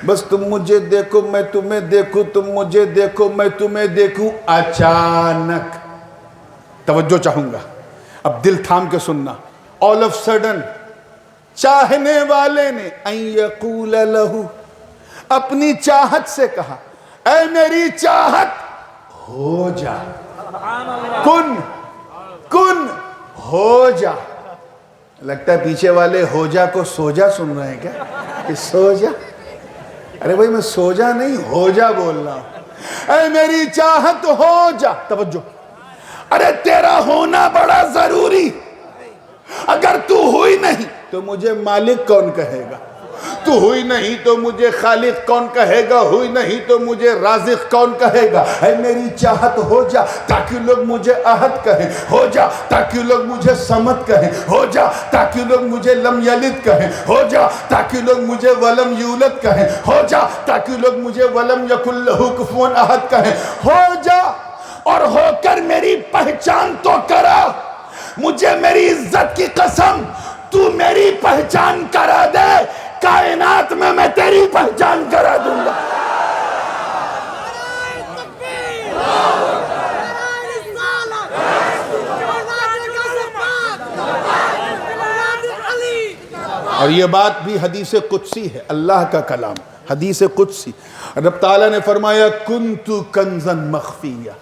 بس تم مجھے دیکھو میں تمہیں دیکھوں، تم مجھے دیکھو میں تمہیں دیکھوں۔ اچانک توجہ چاہوں گا، اب دل تھام کے سننا، all of sudden چاہنے والے نے ان یقول لہو، اپنی چاہت سے کہا، اے میری چاہت ہو جا، کن ہو جا۔ لگتا ہے پیچھے والے ہو جا کو سو جا سن رہے ہیں کیا؟ کہ سو جا، ارے بھائی میں سو جا نہیں ہو جا بول رہا ہوں۔ اے میری چاہت ہو جا، توجہ، ارے تیرا ہونا بڑا ضروری، اگر تو ہوئی نہیں تو مجھے مالک کون کہے گا، تو ہوئی نہیں تو مجھے خالق کون کہے گا، ہوئی نہیں تو مجھے رازق کون کہے گا۔ اے میری چاہت ہو جا تاکہ لوگ مجھے احد کہیں، ہو جا تاکہ لوگ مجھے صمد کہیں، ہو جا تاکہ لوگ مجھے لم یلد کہیں، ہو جا تاکہ لوگ مجھے ولم یولد کہیں، ہو جا تاکہ لوگ مجھے ولم یکن لہ کفوا احد کہیں، ہو جا اور ہو کر میری پہچان تو کرا، مجھے میری عزت کی قسم تو میری پہچان کرا دے، کائنات میں تیری پہچان کرا دوں گا۔ اور یہ بات بھی حدیث قدسی ہے، اللہ کا کلام، حدیث قدسی۔ رب تعالیٰ نے فرمایا کنت کنزا مخفیا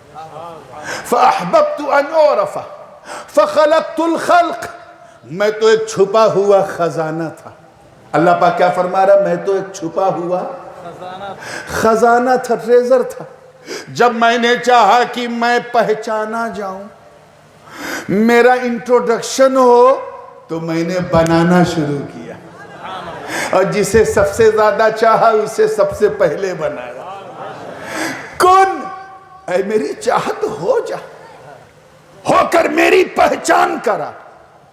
فاحببت ان اعرف فخلقت الخلق، میں تو ایک چھپا ہوا خزانہ تھا۔ اللہ پاک کیا فرما رہا؟ میں تو ایک چھپا ہوا خزانہ تھا، ٹریزر تھا۔ جب میں نے چاہا کہ میں پہچانا جاؤں، میرا انٹروڈکشن ہو، تو میں نے بنانا شروع کیا، اور جسے سب سے زیادہ چاہا اسے سب سے پہلے بنایا۔ کن، اے میری چاہت ہو جا، ہو کر میری پہچان کرا،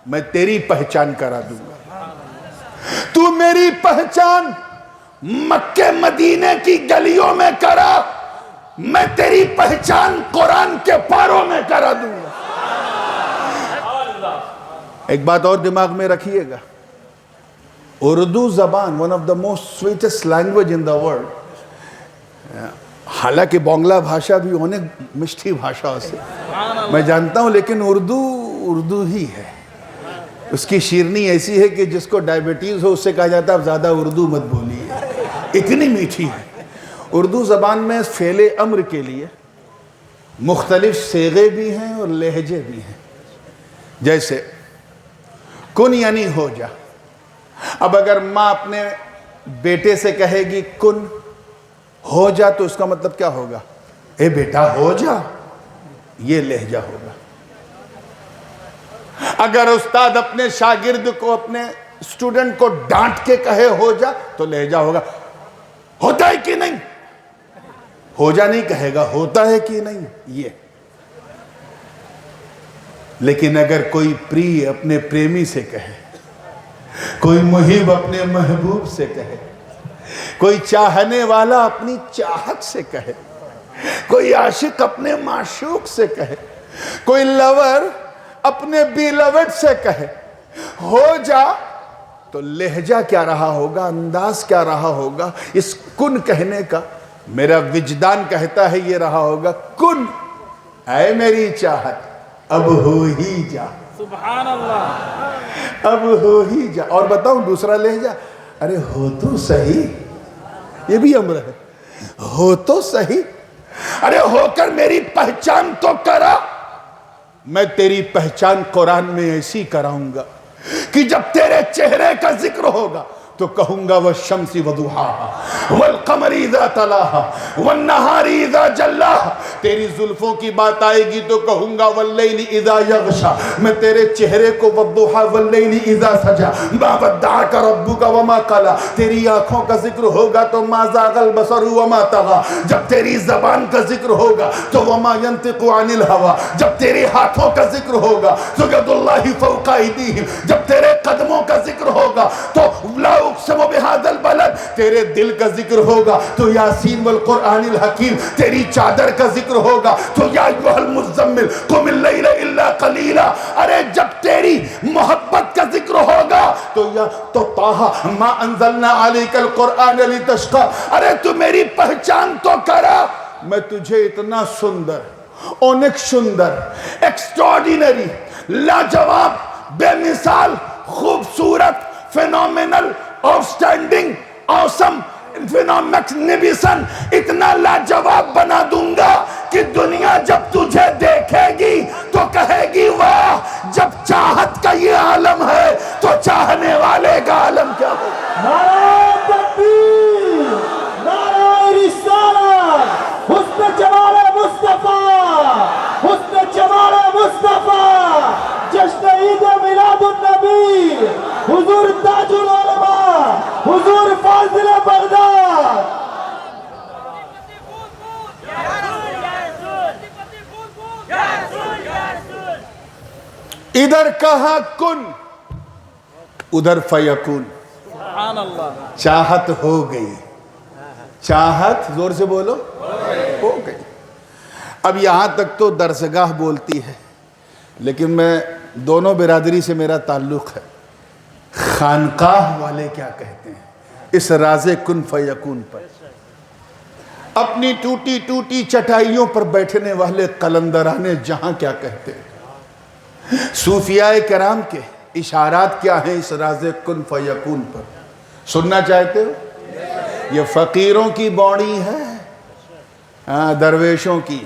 میں تیری پہچان کرا دوں گا۔ تو میری پہچان مکہ مدینے کی گلیوں میں کرا، میں تیری پہچان قرآن کے پاروں میں کرا دوں گا۔ ایک بات اور دماغ میں رکھیے گا، اردو زبان one of the most sweetest language in the world، حالانکہ بانگلہ بھاشا بھی انیک مشٹھی بھاشا سے میں جانتا ہوں، لیکن اردو ہی ہے۔ اس کی شیرنی ایسی ہے کہ جس کو ڈائیبٹیز ہو اس سے کہا جاتا ہے اب زیادہ اردو مت بولیے، اتنی میٹھی ہے۔ اردو زبان میں فعل امر کے لیے مختلف صیغے بھی ہیں اور لہجے بھی ہیں، جیسے کن یعنی ہو جا۔ اب اگر ماں اپنے بیٹے سے کہے گی کن ہو جا تو اس کا مطلب کیا ہوگا؟ اے بیٹا ہو جا، یہ لہجہ ہوگا۔ اگر استاد اپنے شاگرد کو، اپنے اسٹوڈنٹ کو ڈانٹ کے کہے ہو جا تو لہجہ ہوگا ہوتا ہے کہ نہیں، ہو جا نہیں کہے گا ہوتا ہے کہ نہیں، یہ۔ لیکن اگر کوئی پری اپنے پریمی سے کہے، کوئی محب اپنے محبوب سے کہے، کوئی چاہنے والا اپنی چاہت سے کہے، کوئی عاشق اپنے معشوق سے کہے، کوئی لور اپنے بیلوڈ سے کہے ہو جا، تو لہجہ کیا رہا ہوگا، انداز کیا رہا ہوگا اس کن کہنے کا؟ میرا وجدان کہتا ہے یہ رہا ہوگا کن، اے میری چاہت اب ہو ہی جا، سبحان اللہ، اب ہو ہی جا۔ اور بتاؤں دوسرا لہجہ، ارے ہو تو صحیح، یہ بھی امر ہے، ہو تو صحیح، ارے ہو کر میری پہچان تو کرا۔ میں تیری پہچان قرآن میں ایسی کراؤں گا کہ جب تیرے چہرے کا ذکر ہوگا تو کہوں گا والشمس وضحاها والقمر اذا تلاها والنہار اذا جلاها۔ تیری زلفوں کی بات آئے گی تو کہوں گا واللیل اذا یغشا۔ میں تیرے چہرے کو والضحا واللیل اذا سجا ما ودعک ربک وما قلا۔ تیری آنکھوں کا ذکر ہوگا تو ما زاغ البصر وما طغى۔ جب تیری زبان کا ذکر ہوگا تو وما ينطق عن الهوى۔ جب تیرے ہاتھوں کا ذکر ہوگا تو ید اللہ فوق ایدیہم۔ جب تیرے قدموں کا ذکر ہوگا تو لا اقسم بهذا البلد۔ تیرے دل کا ذکر ہوگا تو یاسین والقرآن الحکیم۔ تیری چادر کا ذکر ہوگا تو یا ایھا المزمل قم اللیل الا قلیلا۔ ارے جب تیری محبت کا ذکر ہوگا تو طٰہٰ ما انزلنا علیک القرآن لتشقی۔ ارے تو میری پہچان تو کرا، میں تجھے اتنا سندر، اونک سندر، ایکسٹراڈینری، لاجواب، بے مثال، خوبصورت، فینومینل، آؤٹسٹینڈنگ، آسم، فینومیگنیفیسن، اتنا لاجواب بنا دوں گا کہ دنیا جب تجھے دیکھے گی تو کہے گی واہ، جب چاہت کا یہ عالم ہے تو چاہنے والے کا عالم کیا ہو۔ نعرہ تکبیر، نعرہ رسالت، حسن جمال مصطفیٰ، حسن جمال مصطفیٰ، جشن عید میلاد النبی، حضور تاج العلماء، حضور فاضل بغداد۔ ادھر کہا کن، ادھر فیکون۔ سبحان اللہ، چاہت ہو گئی، چاہت زور سے بولو ہو گئی۔ اب یہاں تک تو درسگاہ بولتی ہے، لیکن میں دونوں برادری سے میرا تعلق ہے۔ خانقاہ والے کیا کہتے ہیں اس راز کن فیکون پر؟ اپنی ٹوٹی ٹوٹی چٹائیوں پر بیٹھنے والے قلندران جہاں کیا کہتے ہیں؟ صوفیاء کرام کے اشارات کیا ہیں اس راز کن فیکون پر؟ سننا چاہتے ہو؟ یہ فقیروں کی باڑی ہے، درویشوں کی۔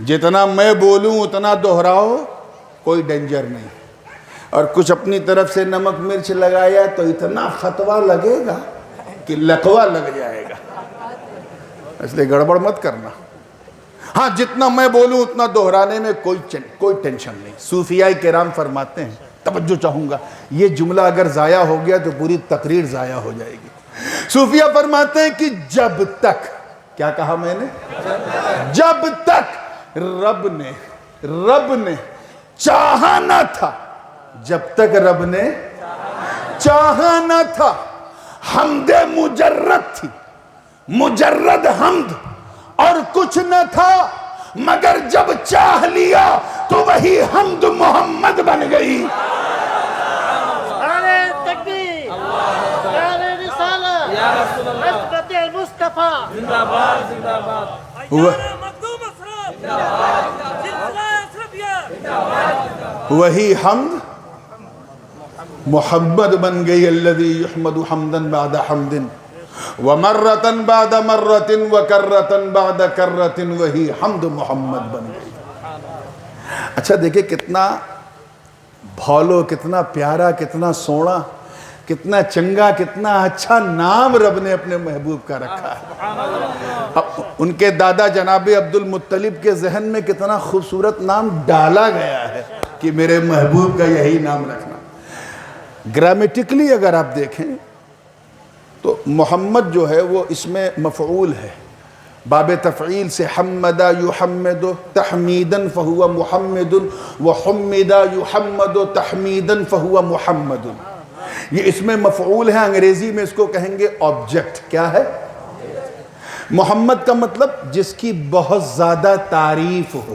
جتنا میں بولوں اتنا دہراؤ، کوئی ڈینجر نہیں۔ اور کچھ اپنی طرف سے نمک مرچ لگایا تو اتنا فتویٰ لگے گا کہ لقوہ لگ جائے گا، اس لئے گڑبڑ مت کرنا۔ ہاں جتنا میں بولوں اتنا دہرانے میں کوئی ٹینشن نہیں۔ صوفیاء کرام فرماتے ہیں، توجہ چاہوں گا، یہ جملہ اگر ضائع ہو گیا تو پوری تقریر ضائع ہو جائے گی۔ صوفیاء فرماتے ہیں کہ جب تک، کیا کہا میں نے؟ جب تک رب نے چاہا نہ تھا، جب تک رب نے چاہا نہ تھا، حمد مجرد تھی، مجرد حمد، اور کچھ نہ تھا مگر جب چاہ لیا تو وہی حمد محمد بن گئی۔ نعرہ تکبیر، نعرہ رسالت، عصمت مصطفیٰ، زندہ باد، زندہ باد، مخدوم اشرف، سلسلہ اشرفیہ، وہی حمد محمد بن گئی۔ الذی یحمد حمدا بعد حمد ومرتن بعد مرتن وکرتن بعد کرتن، وہی حمد محمد بن گئی۔ اچھا دیکھیں کتنا بھولو، کتنا پیارا، کتنا سونا، کتنا چنگا، کتنا اچھا نام رب نے اپنے محبوب کا رکھا ہے۔ ان کے دادا جناب عبد المطلب کے ذہن میں کتنا خوبصورت نام ڈالا گیا ہے کہ میرے محبوب کا یہی نام رکھنا۔ گرامیٹکلی اگر آپ دیکھیں تو محمد جو ہے وہ اس میں مفعول ہے، باب تفعیل سے حمد یحمد تحمیدا فہو محمد، وحمد یحمد تحمیدا فہو محمد۔ یہ اس میں مفعول ہے، انگریزی میں اس کو کہیں گے آبجیکٹ۔ کیا ہے؟ محمد کا مطلب جس کی بہت زیادہ تعریف ہو،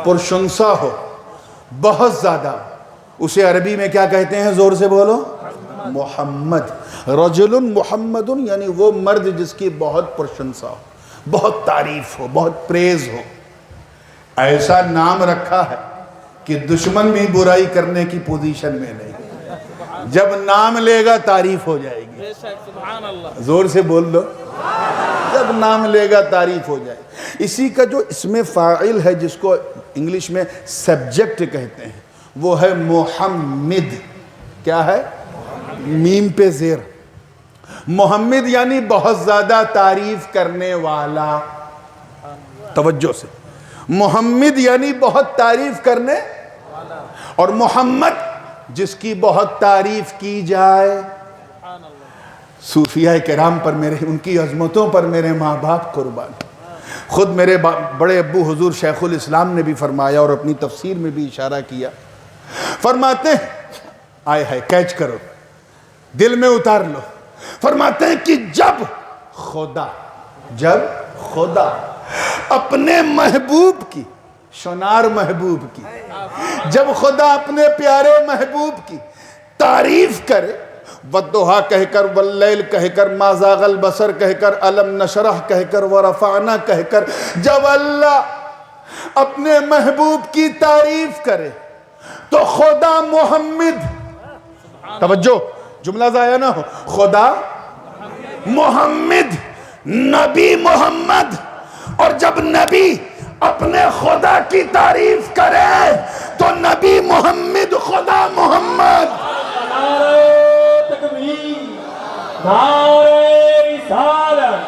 پرشنسا ہو، بہت زیادہ، اسے عربی میں کیا کہتے ہیں؟ زور سے بولو، محمد. رجل محمد یعنی وہ مرد جس کی بہت پرشنسا ہو, بہت تعریف ہو, بہت پریز ہو. ایسا نام رکھا ہے کہ دشمن بھی برائی کرنے کی پوزیشن میں نہیں. جب نام لے گا تعریف ہو جائے گی. زور سے بول لو, جب نام لے گا تعریف ہو جائے. اسی کا جو اسم فاعل ہے جس کو انگلش میں سبجیکٹ کہتے ہیں وہ ہے محمد. کیا ہے؟ میم پہ زیر. محمد یعنی بہت زیادہ تعریف کرنے والا. توجہ سے, محمد یعنی بہت تعریف کرنے, اور محمد جس کی بہت تعریف کی جائے. صوفیاء کرام پر میرے, ان کی عظمتوں پر میرے ماں باپ قربان. خود میرے بڑے ابو حضور شیخ الاسلام نے بھی فرمایا اور اپنی تفسیر میں بھی اشارہ کیا. فرماتے ہیں, آئے ہے کیچ کرو, دل میں اتار لو. فرماتے ہیں کہ جب خدا اپنے محبوب کی, شنار محبوب کی, جب خدا اپنے پیارے محبوب کی تعریف کرے, والضحیٰ کہہ کر, واللیل کہہ کر, ما زاغ البصر کہہ کر, الم نشرح کہہ کر, ورفعنا کہہ کر, جب اللہ اپنے محبوب کی تعریف کرے تو خدا محمد, توجہ جملہ ضائع نہ ہو, خدا محمد, نبی محمد. اور جب نبی اپنے خدا کی تعریف کرے تو نبی محمد خدا محمد. نعرہ تکبیر, نعرہ رسالت,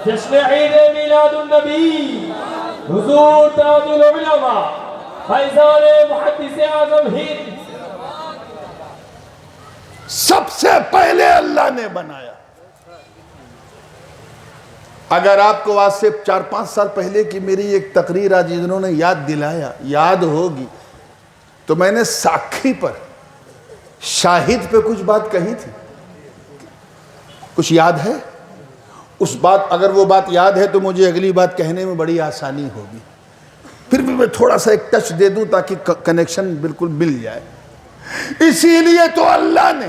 جشن عید میلاد النبی, حضور تاج العلماء, فیضان محدث اعظم ہند. سب سے پہلے اللہ نے بنایا. اگر آپ کو آج سے 4-5 سال پہلے کی میری ایک تقریر آج انہوں نے یاد دلایا, یاد ہوگی, تو میں نے ساکھی پر, شاہد پہ کچھ بات کہی تھی. کچھ یاد ہے اس بات؟ اگر وہ بات یاد ہے تو مجھے اگلی بات کہنے میں بڑی آسانی ہوگی. پھر بھی میں تھوڑا سا ایک ٹچ دے دوں تاکہ کنیکشن بالکل مل جائے. اسی لیے تو اللہ نے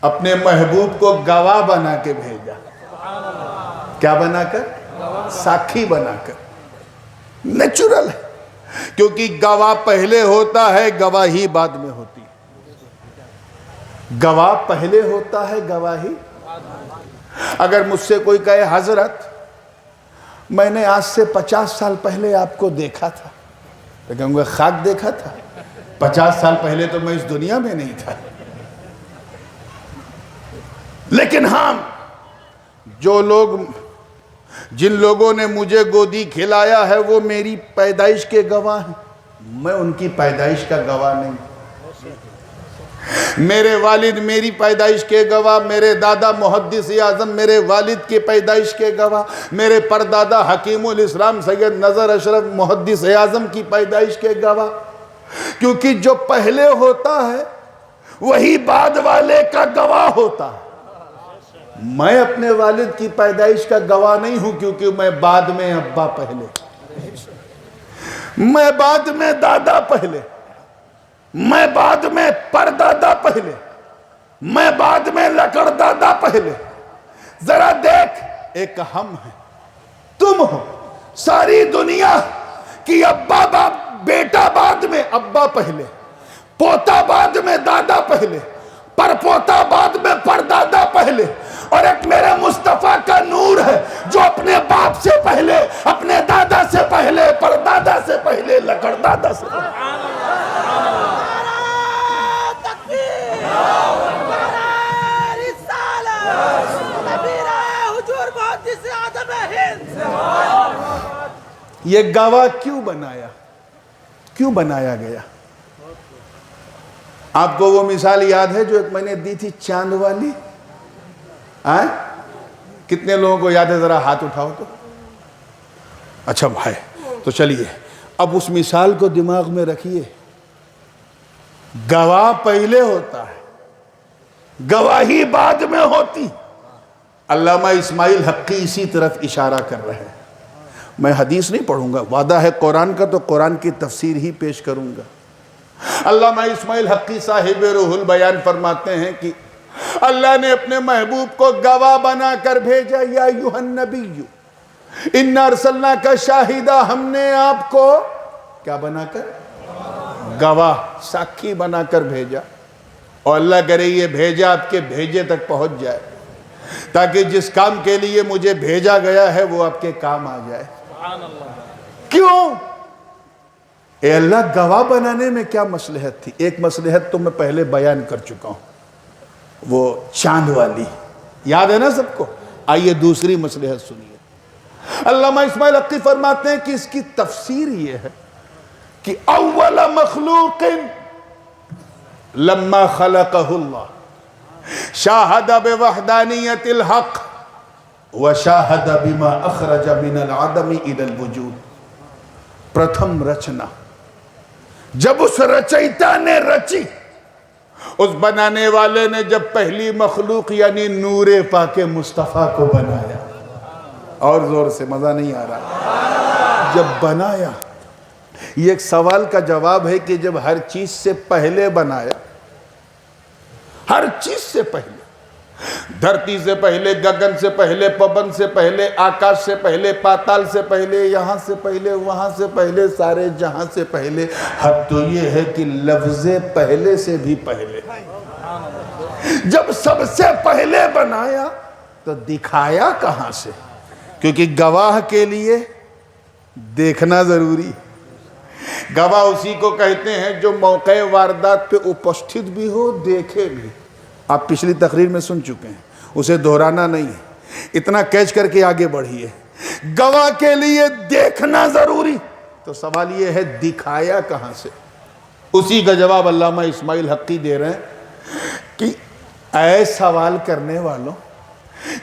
اپنے محبوب کو گواہ بنا کے بھیجا. کیا بنا کر؟ ساکھی بنا کر. نیچرل ہے, کیونکہ گواہ پہلے ہوتا ہے, گواہی بعد میں ہوتی. گواہ پہلے ہوتا ہے, گواہی. اگر مجھ سے کوئی کہے حضرت میں نے آج سے 50 سال پہلے آپ کو دیکھا تھا, تو کہوں گا خاک دیکھا تھا, 50 سال پہلے تو میں اس دنیا میں نہیں تھا. لیکن ہاں, جن لوگوں نے مجھے گودی کھلایا ہے وہ میری پیدائش کے گواہ ہیں, میں ان کی پیدائش کا گواہ نہیں. میرے والد میری پیدائش کے گواہ, میرے دادا محدث اعظم میرے والد کی پیدائش کے گواہ, میرے پردادا حکیم الاسلام سید نظر اشرف محدث اعظم کی پیدائش کے گواہ. کیونکہ جو پہلے ہوتا ہے وہی بعد والے کا گواہ ہوتا ہے. میں اپنے والد کی پیدائش کا گواہ نہیں ہوں, کیونکہ میں بعد میں ابا پہلے, میں بعد میں دادا پہلے, میں بعد میں پردادا پہلے, میں بعد میں لکڑ دادا پہلے. ذرا دیکھ, ایک ہم ہیں, تم ہو, ساری دنیا کی ابا باپ, بیٹا بعد میں, ابا پہلے, پوتا بعد میں, دادا پہلے, پر پوتا بعد میں, پردادا پہلے. اور ایک میرے مصطفیٰ کا نور ہے جو اپنے باپ سے پہلے, اپنے دادا سے پہلے, پردادا سے پہلے, لکڑ دادا سے پہلے. نعرہ تکبیر, نعرہ رسالت, نبیرہ حضور محدث اعظم ہند. یہ گواہ کیوں بنایا, کیوں بنایا گیا؟ آپ کو وہ مثال یاد ہے جو ایک میں نے دی تھی چاند والی؟ کتنے لوگوں کو یاد ہے؟ ذرا ہاتھ اٹھاؤ تو. اچھا بھائی, تو چلیے اب اس مثال کو دماغ میں رکھیے. گواہ پہلے ہوتا ہے, گواہی بعد میں ہوتی. علامہ اسماعیل حقی اسی طرف اشارہ کر رہے ہیں. میں حدیث نہیں پڑھوں گا, وعدہ ہے قرآن کا, تو قرآن کی تفسیر ہی پیش کروں گا. علامہ اسماعیل حقی صاحب روح البیان فرماتے ہیں کہ اللہ نے اپنے محبوب کو گواہ بنا کر بھیجا، یا ایھا النبی انا ارسلناک شاہدا، ہم نے آپ کو کیا بنا کر؟ گواہ، ساکھی بنا کر بھیجا۔ اور اللہ کرے یہ بھیجا آپ کے بھیجے تک پہنچ جائے، تاکہ جس کام کے لیے مجھے بھیجا گیا ہے وہ آپ کے کام آ جائے۔ کیوں؟ اے اللہ، گواہ بنانے میں کیا مصلحت تھی؟ ایک مصلحت تو میں پہلے بیان کر چکا ہوں، وہ چاند والی، یاد ہے نا سب کو؟ آئیے دوسری مصلحت سنیے۔ علامہ اسماعیل حقی فرماتے ہیں کہ اس کی تفسیر یہ ہے کہ اول مخلوق لما خلقہ اللہ شاہد بوحدانیت الحق وشاہد بما اخرج من العدم الى الوجود۔ پرتھم رچنا، جب اس رچیتا نے رچی، اس بنانے والے نے جب پہلی مخلوق یعنی نور پاک مصطفیٰ کو بنایا، اور زور سے، مزہ نہیں آ رہا، جب بنایا، یہ ایک سوال کا جواب ہے کہ جب ہر چیز سے پہلے بنایا، ہر چیز سے پہلے، دھرتی سے پہلے، گگن سے پہلے، پون سے پہلے، آکاش سے پہلے، پاتال سے پہلے، یہاں سے پہلے، وہاں سے پہلے، سارے جہاں سے پہلے، حد تو یہ ہے کہ لفظ پہلے سے بھی پہلے۔ جب سب سے پہلے بنایا تو دکھایا کہاں سے؟ کیونکہ گواہ کے لیے دیکھنا ضروری ہے۔ گواہ اسی کو کہتے ہیں جو موقع واردات پہ اپستھت بھی ہو، دیکھے بھی۔ آپ پچھلی تقریر میں سن چکے ہیں، اسے دہرانا نہیں ہے، اتنا کیچ کر کے آگے بڑھیے۔ گواہ کے لیے دیکھنا ضروری، تو سوال یہ ہے دکھایا کہاں سے؟ اسی کا جواب علامہ اسماعیل حقی دے رہے ہیں کہ اے سوال کرنے والوں،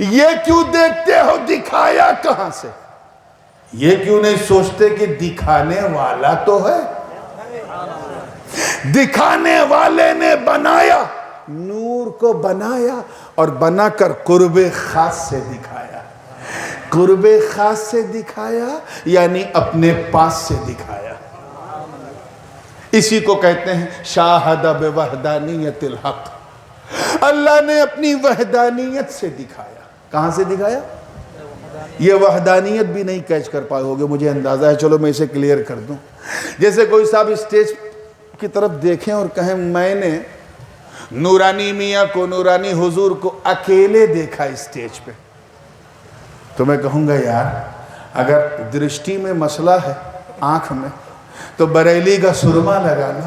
یہ کیوں دیکھتے ہو دکھایا کہاں سے؟ یہ کیوں نہیں سوچتے کہ دکھانے والا تو ہے؟ دکھانے والے نے بنایا، نور کو بنایا، اور بنا کر قرب خاص سے دکھایا۔ قرب خاص سے دکھایا یعنی اپنے پاس سے دکھایا۔ اسی کو کہتے ہیں شاہد بوحدانیت الحق، اللہ نے اپنی وحدانیت سے دکھایا۔ کہاں سے دکھایا؟ یہ وحدانیت بھی نہیں کیچ کر پائے ہوگے، مجھے اندازہ ہے، چلو میں اسے کلیئر کر دوں۔ جیسے کوئی صاحب اسٹیج کی طرف دیکھیں اور کہیں میں نے نورانی میاں کو، نورانی حضور کو اکیلے دیکھا اسٹیج پہ، تو میں کہوں گا یار اگر درشٹی میں مسئلہ ہے، آنکھ میں، تو بریلی کا سرما لگا لو،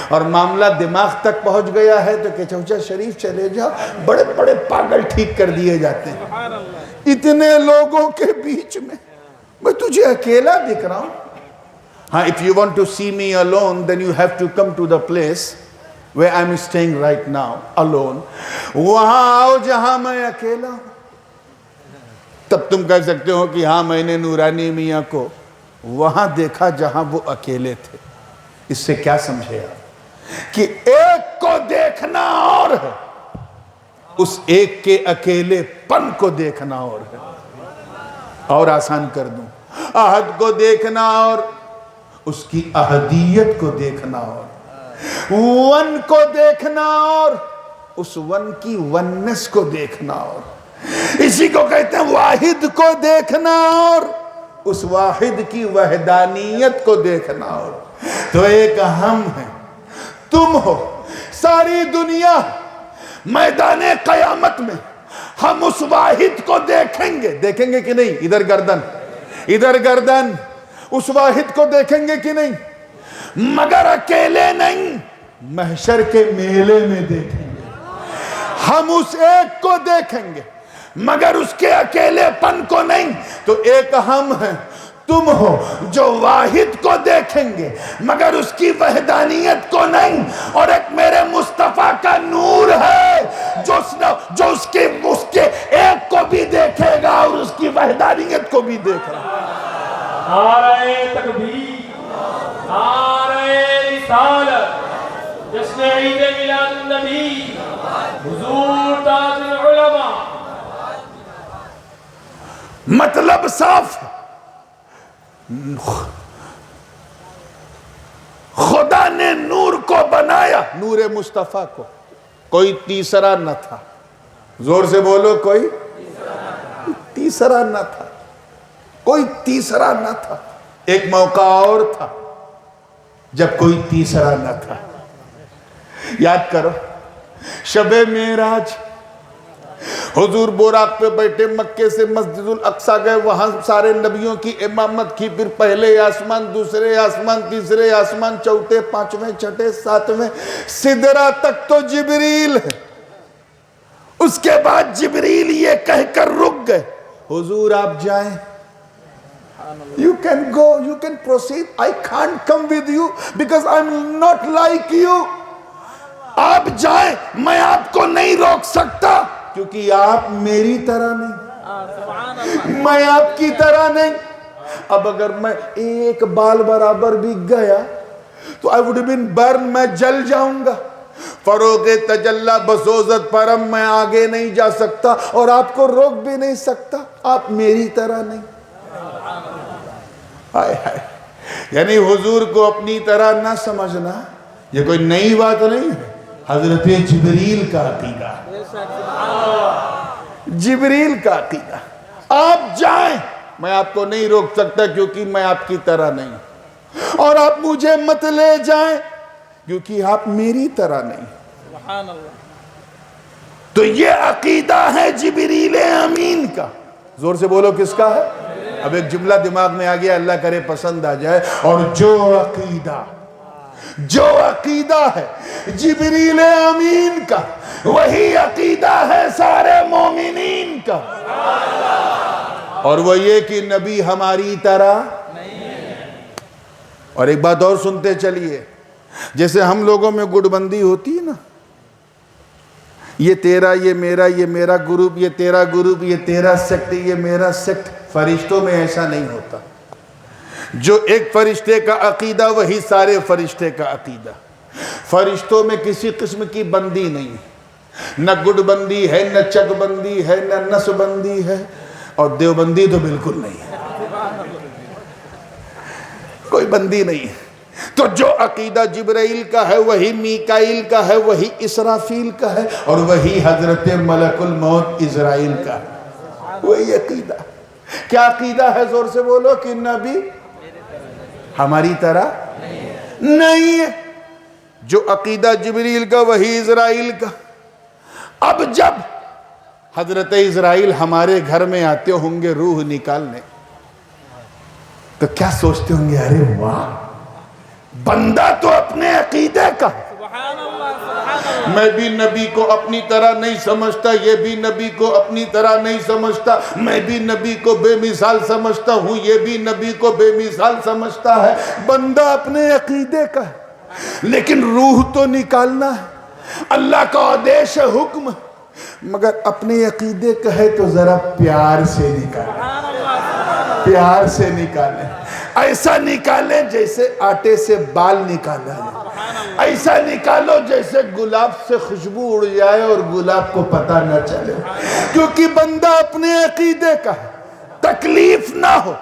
اور معاملہ دماغ تک پہنچ گیا ہے تو کہ چوچا شریف چلے جاؤ، بڑے بڑے پاگل ٹھیک کر دیے جاتے ہیں۔ اتنے لوگوں کے بیچ میں تجھے اکیلا دکھ رہا ہوں۔ ہاں، if you want to see me alone, then you have to come to the place where I'm staying right now, alone. وہاں آؤ جہاں میں اکیلا ہوں، تب تم کہہ سکتے ہو کہ ہاں میں نے نورانی میاں کو وہاں دیکھا جہاں وہ اکیلے تھے۔ اس سے کیا سمجھے آپ؟ کہ ایک کو دیکھنا اور ہے، اس ایک کے اکیلے پن کو دیکھنا اور ہے۔ اور آسان کر دوں، احد کو دیکھنا اور اس کی احدیت کو دیکھنا اور، ون کو دیکھنا اور اس ون کی وننس کو دیکھنا اور، اسی کو کہتے ہیں واحد کو دیکھنا اور اس واحد کی وحدانیت کو دیکھنا اور۔ تو ایک ہم ہیں، تم ہو، ساری دنیا میدان قیامت میں ہم اس واحد کو دیکھیں گے۔ دیکھیں گے کہ نہیں؟ ادھر گردن، ادھر گردن، اس واحد کو دیکھیں گے کہ نہیں؟ مگر اکیلے نہیں، محشر کے میلے میں دیکھیں گے۔ ہم اس ایک کو دیکھیں گے مگر اس کے اکیلے پن کو نہیں۔ تو ایک ہم ہیں، تم ہو جو واحد کو دیکھیں گے مگر اس کی وحدانیت کو نہیں، اور ایک میرے مصطفیٰ کا نور ہے جو اس کے ایک کو بھی دیکھے گا اور اس کی وحدانیت کو بھی دیکھ رہا ہے۔ نعرہ تکبیر، نعرہ رسالت، جشن عید میلاد النبی، حضور تاج العلماء۔ مطلب صاف، خدا نے نور کو بنایا، نور مصطفیٰ کو، کوئی تیسرا نہ تھا. زور سے بولو، کوئی تیسرا نہ تھا، کوئی تیسرا نہ تھا. ایک موقع اور تھا جب کوئی تیسرا نہ تھا. یاد کرو، شب معراج، حضور براق پہ بیٹھے مکے سے مسجد الاقصیٰ گئے، وہاں سارے نبیوں کی امامت کی، پھر پہلے آسمان، دوسرے آسمان، تیسرے آسمان، چوتھے، پانچویں، چھٹے، ساتویں، سدرہ تک تو جبریل ہے. اس کے بعد جبریل یہ کہہ کر رک گئے، حضور آپ جائیں. You can go, you can proceed. I can't come with you because I'm not like you. آپ جائیں، میں آپ کو نہیں روک سکتا کیونکہ آپ میری طرح نہیں، میں آپ کی طرح نہیں. اب اگر میں ایک بال برابر بھی گیا تو I would have been burned، میں جل جاؤں گا. فروغ تجلی بسوزت پرم، میں آگے نہیں جا سکتا اور آپ کو روک بھی نہیں سکتا، آپ میری طرح نہیں. یعنی حضور کو اپنی طرح نہ سمجھنا یہ کوئی نئی بات نہیں ہے، حضرت جبریل کا عقیدہ، جبریل کا عقیدہ. آپ جائیں، میں آپ کو نہیں روک سکتا کیونکہ میں آپ کی طرح نہیں، اور آپ مجھے مت لے جائیں کیونکہ آپ میری طرح نہیں. تو یہ عقیدہ ہے جبریل امین کا. زور سے بولو، کس کا ہے؟ اب ایک جملہ دماغ میں آ گیا، اللہ کرے پسند آ جائے. اور جو عقیدہ ہے جبریل امین کا، وہی عقیدہ ہے سارے مومنین کا. اور وہ یہ کہ نبی ہماری طرح. اور ایک بات اور سنتے چلیے، جیسے ہم لوگوں میں گٹ بندی ہوتی ہے نا، یہ تیرا، یہ میرا گروپ، یہ تیرا گروپ، یہ تیرا سیکٹ، یہ میرا سیکٹ. فرشتوں میں ایسا نہیں ہوتا. جو ایک فرشتے کا عقیدہ وہی سارے فرشتے کا عقیدہ. فرشتوں میں کسی قسم کی بندی نہیں، نہ گٹ بندی ہے، نہ چک بندی ہے، نہ نس بندی ہے، اور دیوبندی تو بالکل نہیں ہے، کوئی بندی نہیں. تو جو عقیدہ جبرائیل کا ہے وہی میکائیل کا ہے، وہی اسرافیل کا ہے، اور وہی حضرت ملک الموت اسرائیل کا ہے. وہی عقیدہ. کیا عقیدہ ہے؟ زور سے بولو، کہ نبی ہماری طرح نہیں ہے. جو عقیدہ جبریل کا وہی اسرائیل کا. اب جب حضرت اسرائیل ہمارے گھر میں آتے ہوں گے روح نکالنے تو کیا سوچتے ہوں گے؟ ارے واہ، بندہ تو اپنے عقیدے کا. میں بھی نبی کو اپنی طرح نہیں سمجھتا، یہ بھی نبی کو اپنی طرح نہیں سمجھتا، میں بھی نبی کو بے مثال سمجھتا ہوں، یہ بھی نبی کو بے مثال سمجھتا ہے. بندہ اپنے عقیدے کا ہے، لیکن روح تو نکالنا ہے، اللہ کا آدیش ہے، حکم. مگر اپنے عقیدے کا ہے تو ذرا پیار سے نکالیں، پیار سے نکالیں. ایسا نکالیں جیسے آٹے سے بال نکالا ہے، ایسا نکالو جیسے گلاب سے خوشبو اڑ جائے اور گلاب کو پتہ نہ چلے. کیونکہ بندہ اپنے عقیدے کا ہے، تکلیف نہ ہو.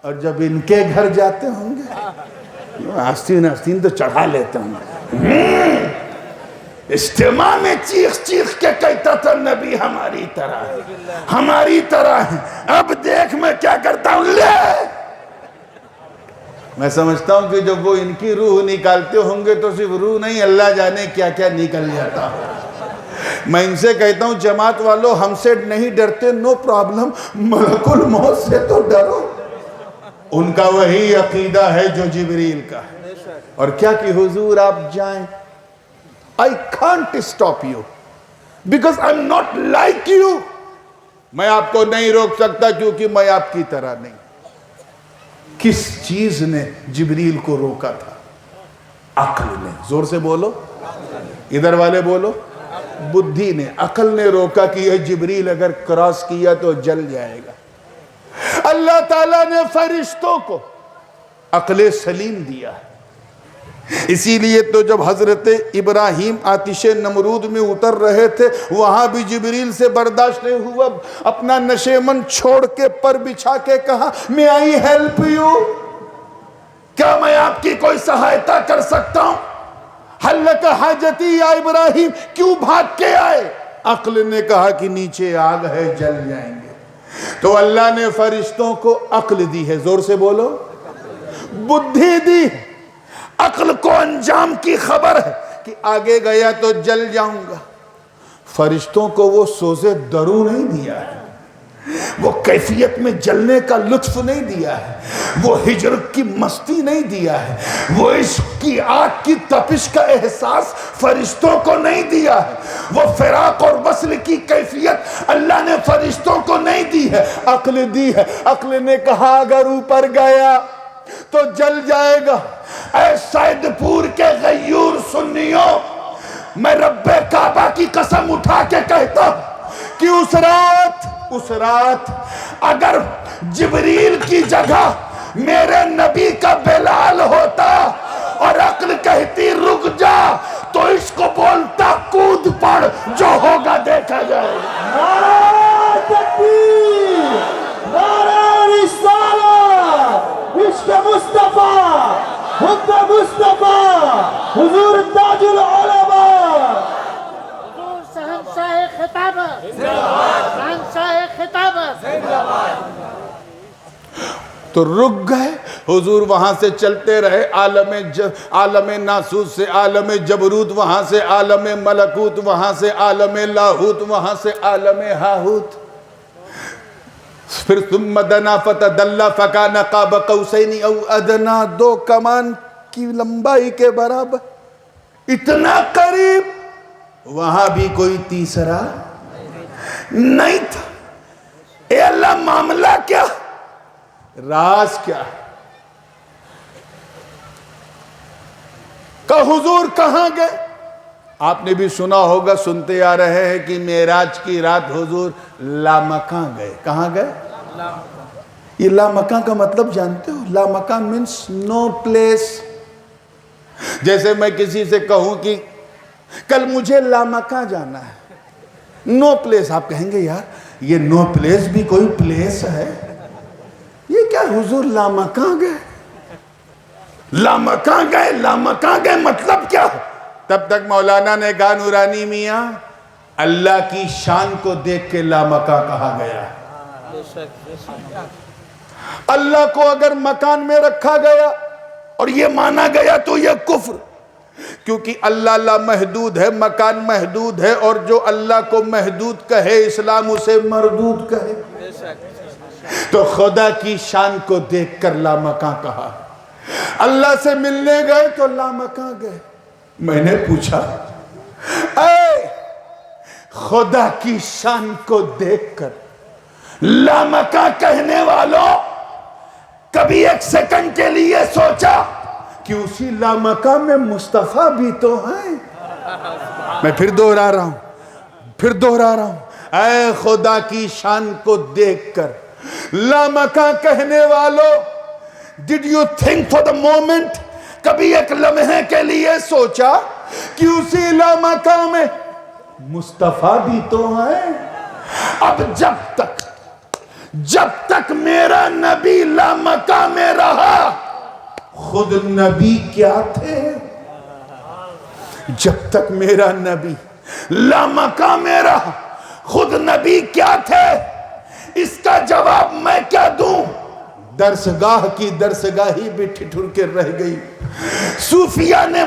اور جب ان کے گھر جاتے ہوں گے آستین تو چڑھا لیتے ہوں گے. اجتماع میں چیخ چیخ کے کہتا تھا نبی ہماری طرح ہے، ہماری طرح ہے. اب دیکھ میں کیا کرتا ہوں، لے. میں سمجھتا ہوں کہ جب وہ ان کی روح نکالتے ہوں گے تو صرف روح نہیں، اللہ جانے کیا کیا نکل جاتا. میں ان سے کہتا ہوں جماعت والوں، ہم سے نہیں ڈرتے، نو پرابلم، ملک الموت سے تو ڈرو. ان کا وہی عقیدہ ہے جو جبریل کا ہے. اور کیا کہ حضور آپ جائیں، I can't stop you because I'm not like you. میں آپ کو نہیں روک سکتا کیونکہ میں آپ کی طرح نہیں. کس چیز نے جبریل کو روکا تھا؟ عقل نے. زور سے بولو، ادھر والے بولو. بدھی نے، عقل نے روکا کہ یہ جبریل اگر کراس کیا تو جل جائے گا. اللہ تعالیٰ نے فرشتوں کو عقل سلیم دیا. اسی لیے تو جب حضرت ابراہیم آتش نمرود میں اتر رہے تھے وہاں بھی جبریل سے برداشت نہیں ہوا، اپنا نشیمن چھوڑ کے پر بچھا کے کہا میں آئی ہیلپ یو. کیا میں آپ کی کوئی سہایتا کر سکتا ہوں؟ حل لک حاجتی یا ابراہیم، کیوں بھاگ کے آئے؟ عقل نے کہا کہ نیچے آگ ہے، جل جائیں گے۔ تو اللہ نے فرشتوں کو عقل دی ہے، زور سے بولو، بدھی دی۔ عقل کو انجام کی خبر ہے کہ آگے گیا تو جل جاؤں گا۔ فرشتوں کو وہ سوزے درو نہیں دیا ہے، وہ کیفیت میں جلنے کا لطف نہیں دیا ہے، وہ ہجر کی مستی نہیں دیا ہے، وہ عشق کی آگ کی تپش کا احساس فرشتوں کو نہیں دیا ہے، وہ فراق اور وصل کی کیفیت اللہ نے فرشتوں کو نہیں دی ہے، عقل دی ہے۔ عقل نے کہا اگر اوپر گیا تو جل جائے گا۔ اے سید پور کے غیور سنیوں، میں رب کعبہ کی قسم اٹھا کے کہتا ہوں کہ اس رات اگر جبریل کی جگہ میرے نبی کا بلال ہوتا اور عقل کہتی رک جا، تو اس کو بولتا کود پڑ، جو ہوگا دیکھا جائے گا۔ نعرہ تکبیر، نعرہ رسالت، عشق مصطفیٰ، حب مصطفیٰ، حضور تاج العلماء، حضور شہنشاہ خطابت، شہنشاہ خطابت۔ تو رک گئے حضور، وہاں سے چلتے رہے، عالم ناسوت سے عالم جبروت، وہاں سے عالم ملکوت، وہاں سے عالم لاہوت، وہاں سے عالم ہاہوت۔ پھر ثم دنا فتدلی فکان قاب قوسین او ادنا، 2 کمان کی لمبائی کے برابر، اتنا قریب۔ وہاں بھی کوئی تیسرا نہیں تھا۔ اے اللہ، معاملہ کیا، راز کیا؟ کہ حضور کہاں گئے؟ آپ نے بھی سنا ہوگا، سنتے آ رہے ہیں کہ معراج کی رات حضور لامکاں گئے۔ کہاں گئے؟ یہ لامکاں کا مطلب جانتے ہو؟ لامکاں means no place۔ جیسے میں کسی سے کہوں کہ کل مجھے لامکاں جانا ہے، نو پلیس، آپ کہیں گے یار یہ نو پلیس بھی کوئی پلیس ہے؟ یہ کیا حضور لامکاں گئے؟ لامکاں گئے، لامکاں گئے مطلب کیا؟ تب تک مولانا نے کہا نورانی میاں، اللہ کی شان کو دیکھ کے لامکاں کہا گیا۔ اللہ کو اگر مکان میں رکھا گیا اور یہ مانا گیا تو یہ کفر، کیونکہ اللہ لامحدود ہے، مکان محدود ہے، اور جو اللہ کو محدود کہے اسلام اسے مردود کہے۔ تو خدا کی شان کو دیکھ کر لامکاں کہا۔ اللہ سے ملنے گئے تو لامکاں گئے۔ میں نے پوچھا اے خدا کی شان کو دیکھ کر لامکاں کہنے والوں، کبھی ایک سیکنڈ کے لیے سوچا کہ اسی لامکاں میں مصطفیٰ بھی تو ہیں؟ میں پھر دوہرا رہا ہوں، اے خدا کی شان کو دیکھ کر لامکاں کہنے والوں، did you think for the moment، کبھی ایک لمحے کے لیے سوچا کہ اسی لامکاں میں مصطفیٰ بھی تو ہیں؟ اب جب تک میرا نبی لامکاں میں رہا، خود نبی کیا تھے؟ جب تک میرا نبی لامکاں میں رہا، خود نبی کیا تھے؟ اس کا جواب میں کیا دوں؟ درسگاہ کی درسگاہی بھی ٹھٹر کے رہ گئی۔ صوفیہ نے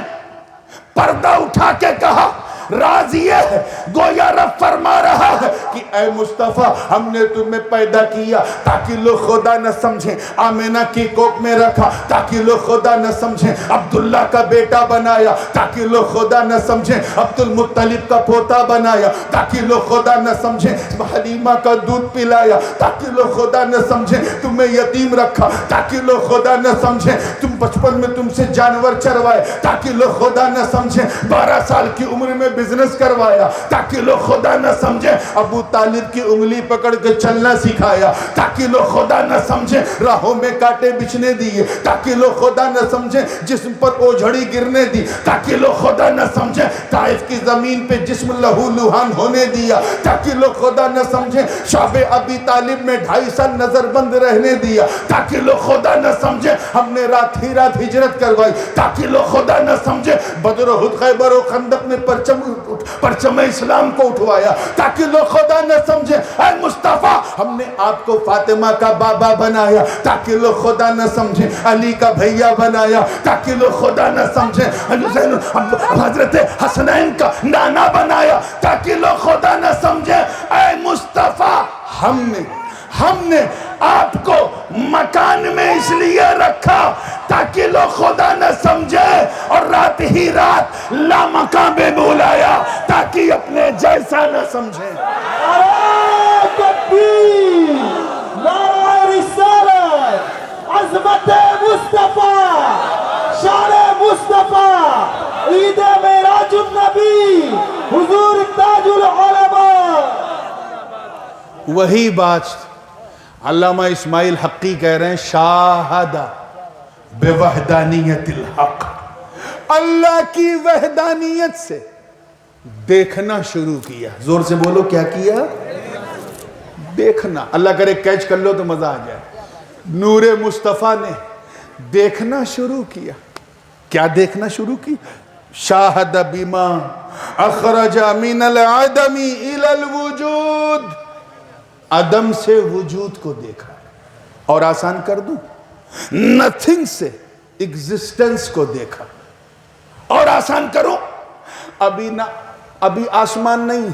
پردہ اٹھا کے کہا راز یہ ہے، گویا رب فرما رہا ہے کہ اے مصطفیٰ، ہم نے تمہیں پیدا کیا تاکہ لوگ خدا نہ سمجھیں، آمینہ کی کوکھ میں رکھا تاکہ لوگ خدا نہ سمجھیں، عبداللہ کا بیٹا بنایا تاکہ لوگ خدا نہ سمجھیں، عبد المطلب کا پوتا بنایا تاکہ لوگ خدا نہ سمجھیں، حلیمہ کا دودھ پلایا تاکہ لوگ خدا نہ سمجھیں، تمہیں یتیم رکھا تاکہ لوگ خدا نہ سمجھیں، تم بچپن میں تم سے جانور چروائے تاکہ لوگ خدا نہ سمجھیں، 12 سال کی عمر میں بزنس کروایا تاکہ لوگ خدا نہ سمجھے. ابو طالب کی انگلی پکڑ کے چلنا سکھایا تاکہ لوگ خدا نہ سمجھے. راہوں میں کانٹے بچھنے دیے تاکہ لوگ خدا نہ سمجھے. جسم پر اوجھڑی گرنے دی تاکہ لوگ خدا نہ سمجھے. طائف کی زمین پہ جسم لہو لہان ہونے دیا تاکہ لوگ خدا نہ سمجھے. شعب ابی طالب میں 2.5 سال نظر بند رہنے دیا تاکہ لوگ خدا نہ سمجھے. ہم نے رات ہی رات ہجرت کروائی تاکہ لوگ خدا نہ سمجھے. بدر و احد خیبر و خندق میں پرچم اسلام کو اٹھوایا تاکہ لوگ خدا نہ سمجھے. اے مصطفیٰ ہم نے آپ کو فاطمہ کا بابا بنایا تاکہ لوگ خدا نہ سمجھے. علی کا بھیا بنایا تاکہ لوگ خدا نہ سمجھے. حضرت حسنین کا نانا بنایا تاکہ لوگ خدا نہ سمجھے. اے مصطفیٰ ہم نے آپ کو مکان میں اس لیے رکھا تاکہ لوگ خدا نہ سمجھے اور رات ہی رات لامکان میں بلایا تاکہ اپنے جیسا نہ سمجھے. نعرہ تکبیر، نعرہ رسالت، عظمت مصطفیٰ، شان مصطفیٰ، عید معراج النبی، حضور تاج العلماء. وہی بات علامہ اسماعیل حقی کہہ رہے ہیں شاہد بوحدانیت الحق. اللہ کی وحدانیت سے دیکھنا شروع کیا. زور سے بولو کیا کیا؟ دیکھنا. اللہ کرے کیچ کر لو تو مزہ آ جائے. نور مصطفیٰ نے دیکھنا شروع کیا. کیا دیکھنا شروع کی؟ شاہد بما اخرج من العدم الى الوجود. عدم سے وجود کو دیکھا. اور آسان کر دوں، نتھنگ سے ایگزسٹنس کو دیکھا. اور آسان کروں، ابھی آسمان نہیں،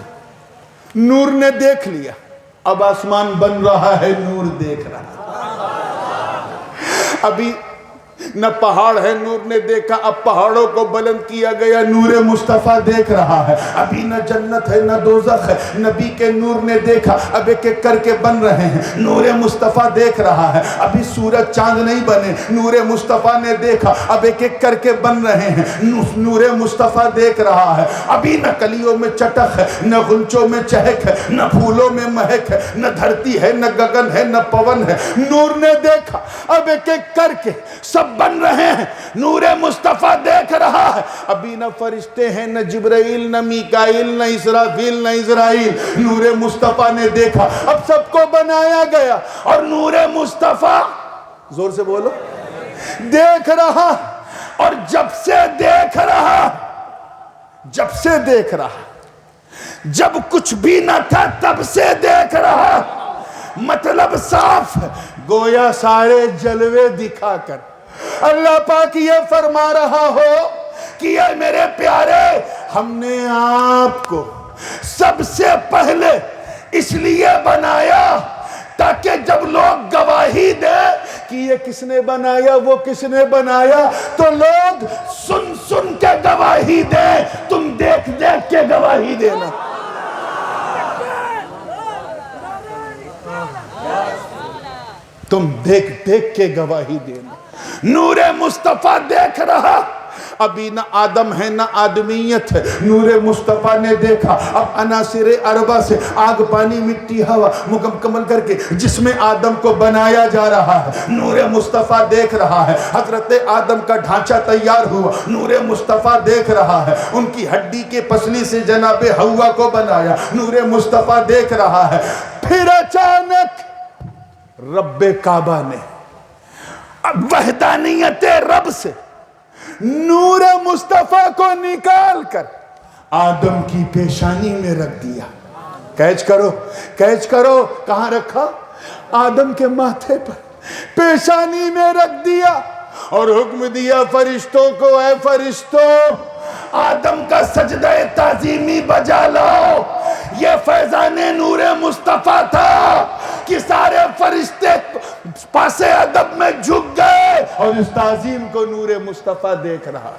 نور نے دیکھ لیا. اب آسمان بن رہا ہے، نور دیکھ رہا. ابھی نہ پہاڑ ہے، نور نے دیکھا. اب پہاڑوں کو بلند کیا گیا، نور مصطفیٰ دیکھ رہا ہے. ابھی نہ جنت ہے نہ دوزخ ہے، نبی کے نور نے دیکھا. اب ایک ایک کر کے بن رہے ہیں، نور مصطفیٰ دیکھ رہا ہے. ابھی سورج چاند نہیں بنے، نور مصطفیٰ نے دیکھا. اب ایک ایک کر کے بن رہے ہیں، نور مصطفیٰ دیکھ رہا ہے. ابھی نہ کلیوں میں چٹک ہے، نہ غنچوں میں چہک ہے، نہ پھولوں میں مہک ہے، نہ دھرتی ہے، نہ گگن ہے، نہ پون ہے. نور نے دیکھا. اب ایک ایک کر کے سب بن رہے ہیں، نور مصطفیٰ دیکھ رہا ہے. ابھی نہ فرشتے ہیں، نہ جبرائیل، نہ میکائیل، نہ اسرافیل، نہ اسرائیل. نور مصطفیٰ نے دیکھا. اب سب کو بنایا گیا اور نور مصطفیٰ زور سے بولو دیکھ رہا. اور جب سے دیکھ رہا، جب کچھ بھی نہ تھا تب سے دیکھ رہا. مطلب صاف ہے، گویا سارے جلوے دکھا کر اللہ پاک یہ فرما رہا ہو کہ اے میرے پیارے، ہم نے آپ کو سب سے پہلے اس لیے بنایا تاکہ جب لوگ گواہی دے کہ یہ کس نے بنایا، وہ کس نے بنایا، تو لوگ سن سن کے گواہی دے. تم دیکھ دیکھ کے گواہی دینا. تم دیکھ دیکھ کے گواہی دینا. نور مصطفیٰ دیکھ رہا. ابھی نہ آدم ہے نہ آدمیت ہے، نور مصطفیٰ نے دیکھا. اب عناصر اربع سے آگ، پانی، مٹی، ہوا مکمل کر کے جس میں آدم کو بنایا جا رہا ہے، نور مصطفیٰ دیکھ رہا ہے. حضرت آدم کا ڈھانچہ تیار ہوا، نور مصطفیٰ دیکھ رہا ہے. ان کی ہڈی کے پسلی سے جناب حوا کو بنایا، نور مصطفیٰ دیکھ رہا ہے. پھر اچانک رب کعبہ نے وحدانیت رب سے نور مصطفیٰ کو نکال کر آدم کی پیشانی میں رکھ دیا. کیچ کرو. کہاں رکھا؟ آدم کے ماتھے پر، پیشانی میں رکھ دیا. اور حکم دیا فرشتوں کو، اے فرشتوں، آدم کا سجدہ تعظیمی بجا لاؤ. یہ فیضان نور مصطفیٰ تھا کہ سارے فرشتے پاس ادب میں جھک گئے اور اس تعظیم کو نور مصطفیٰ دیکھ رہا.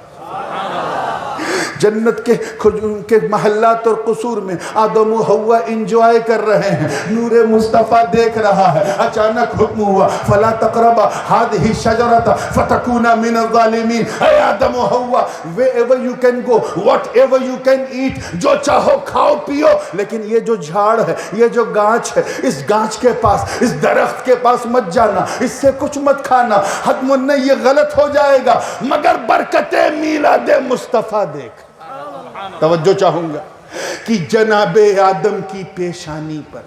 جنت کے محلات اور قصور میں آدم و حوا انجوائے کر رہے ہیں، نور مصطفیٰ دیکھ رہا ہے، اچانک حکم ہوا فلا تقربا هذه الشجرة فتكونا من الظالمین۔ اے آدم و حوا، wherever you can go, whatever you can eat، جو چاہو کھاؤ پیو، لیکن یہ جو جھاڑ ہے، یہ جو گاچھ ہے، اس گاچھ کے پاس، اس درخت کے پاس مت جانا، اس سے کچھ مت کھانا، حتم نہیں یہ غلط ہو جائے گا، مگر برکت میلاد مصطفیٰ دیکھ۔ توجہ چاہوں گا کہ جناب آدم کی پیشانی پر،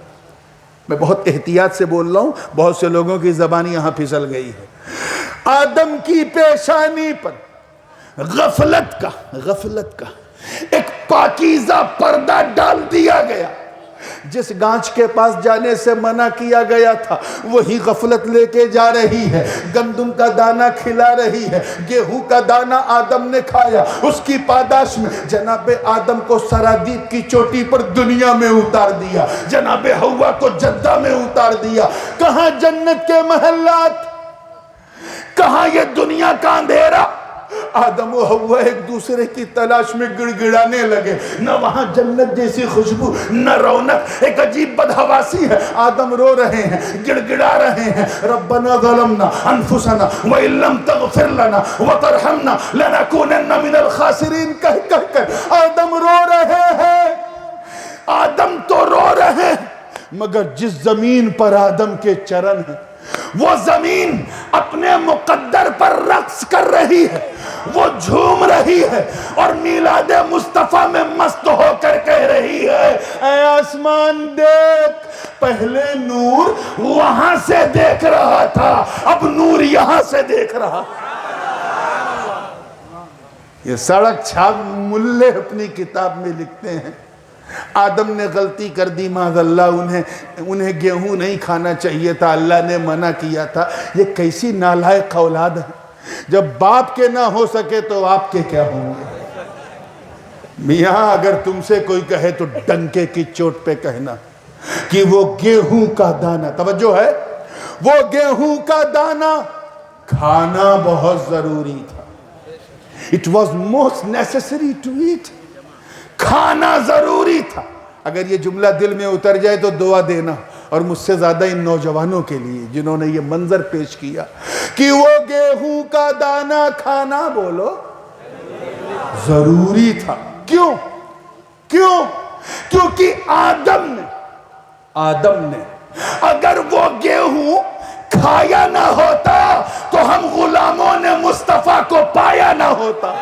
میں بہت احتیاط سے بول رہا ہوں، بہت سے لوگوں کی زبان یہاں پھسل گئی ہے، آدم کی پیشانی پر غفلت کا ایک پاکیزہ پردہ ڈال دیا گیا۔ جس گانچ کے پاس جانے سے منع کیا گیا تھا وہی غفلت لے کے جا رہی ہے، گندم کا دانہ کھلا رہی ہے، گیہوں کا دانہ آدم نے کھایا، اس کی پاداش میں جناب آدم کو سرادیپ کی چوٹی پر دنیا میں اتار دیا، جناب حوا کو جدہ میں اتار دیا۔ کہاں جنت کے محلات، کہاں یہ دنیا کا اندھیرا؟ آدم و حوا ایک دوسرے کی تلاش میں گڑ گڑانے لگے، نہ وہاں جنت جیسی خوشبو، نہ رونق، ایک عجیب بدحواسی ہے۔ آدم رو رہے ہیں، گڑ گڑا رہے ہیں، ربنا ظلمنا انفسنا وَإِن لَمْ تَغْفِرْ لَنَا وَتَرْحَمْنَا لَنَكُونَنَّ مِنَ الْخَاسِرِينَ کہہ کر آدم رو رہے ہیں۔ آدم تو رو رہے ہیں، مگر جس زمین پر آدم کے چرن ہیں وہ زمین اپنے مقدر پر رقص کر رہی ہے، وہ جھوم رہی ہے اور میلاد مصطفیٰ میں مست ہو کر کہہ رہی ہے اے آسمان دیکھ، پہلے نور وہاں سے دیکھ رہا تھا، اب نور یہاں سے دیکھ رہا۔ یہ سڑک چھاپ ملے اپنی کتاب میں لکھتے ہیں آدم نے غلطی کر دی، معاذ اللہ، انہیں گیہوں نہیں کھانا چاہیے تھا، اللہ نے منع کیا تھا۔ یہ کیسی نالائق اولاد ہے، جب باپ کے نہ ہو سکے تو آپ کے کیا ہوں گے؟ میاں اگر تم سے کوئی کہے تو ڈنکے کی چوٹ پہ کہنا کہ وہ گیہوں کا دانہ، توجہ ہے، وہ گیہوں کا دانہ کھانا بہت ضروری تھا۔ It was most necessary to eat۔ کھانا ضروری تھا۔ اگر یہ جملہ دل میں اتر جائے تو دعا دینا، اور مجھ سے زیادہ ان نوجوانوں کے لیے جنہوں نے یہ منظر پیش کیا کہ وہ گیہوں کا دانہ کھانا، بولو، ضروری تھا۔ کیوں؟ کیونکہ آدم نے اگر وہ گیہوں کھایا نہ ہوتا تو ہم غلاموں نے مصطفیٰ کو پایا نہ ہوتا۔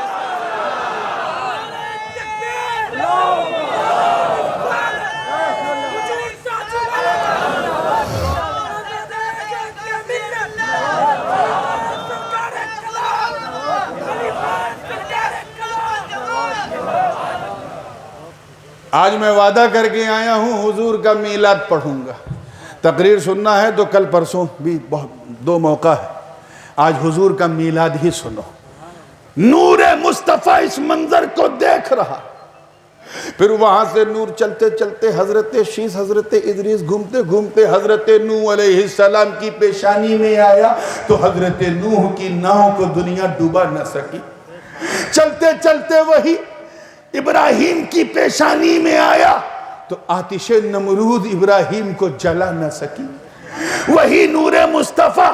آج میں وعدہ کر کے آیا ہوں حضور کا میلاد پڑھوں گا، تقریر سننا ہے تو کل پرسوں بھی دو موقع ہے، آج حضور کا میلاد ہی سنو۔ نور مصطفیٰ اس منظر کو دیکھ رہا، پھر وہاں سے نور چلتے چلتے حضرت شیس، حضرت ادریس، گھومتے گھومتے حضرت نوح علیہ السلام کی پیشانی میں آیا تو حضرت نوح کی ناؤ کو دنیا ڈوبا نہ سکی۔ چلتے چلتے وہی ابراہیم کی پیشانی میں آیا تو آتش نمرود ابراہیم کو جلا نہ سکی۔ وہی نور مصطفیٰ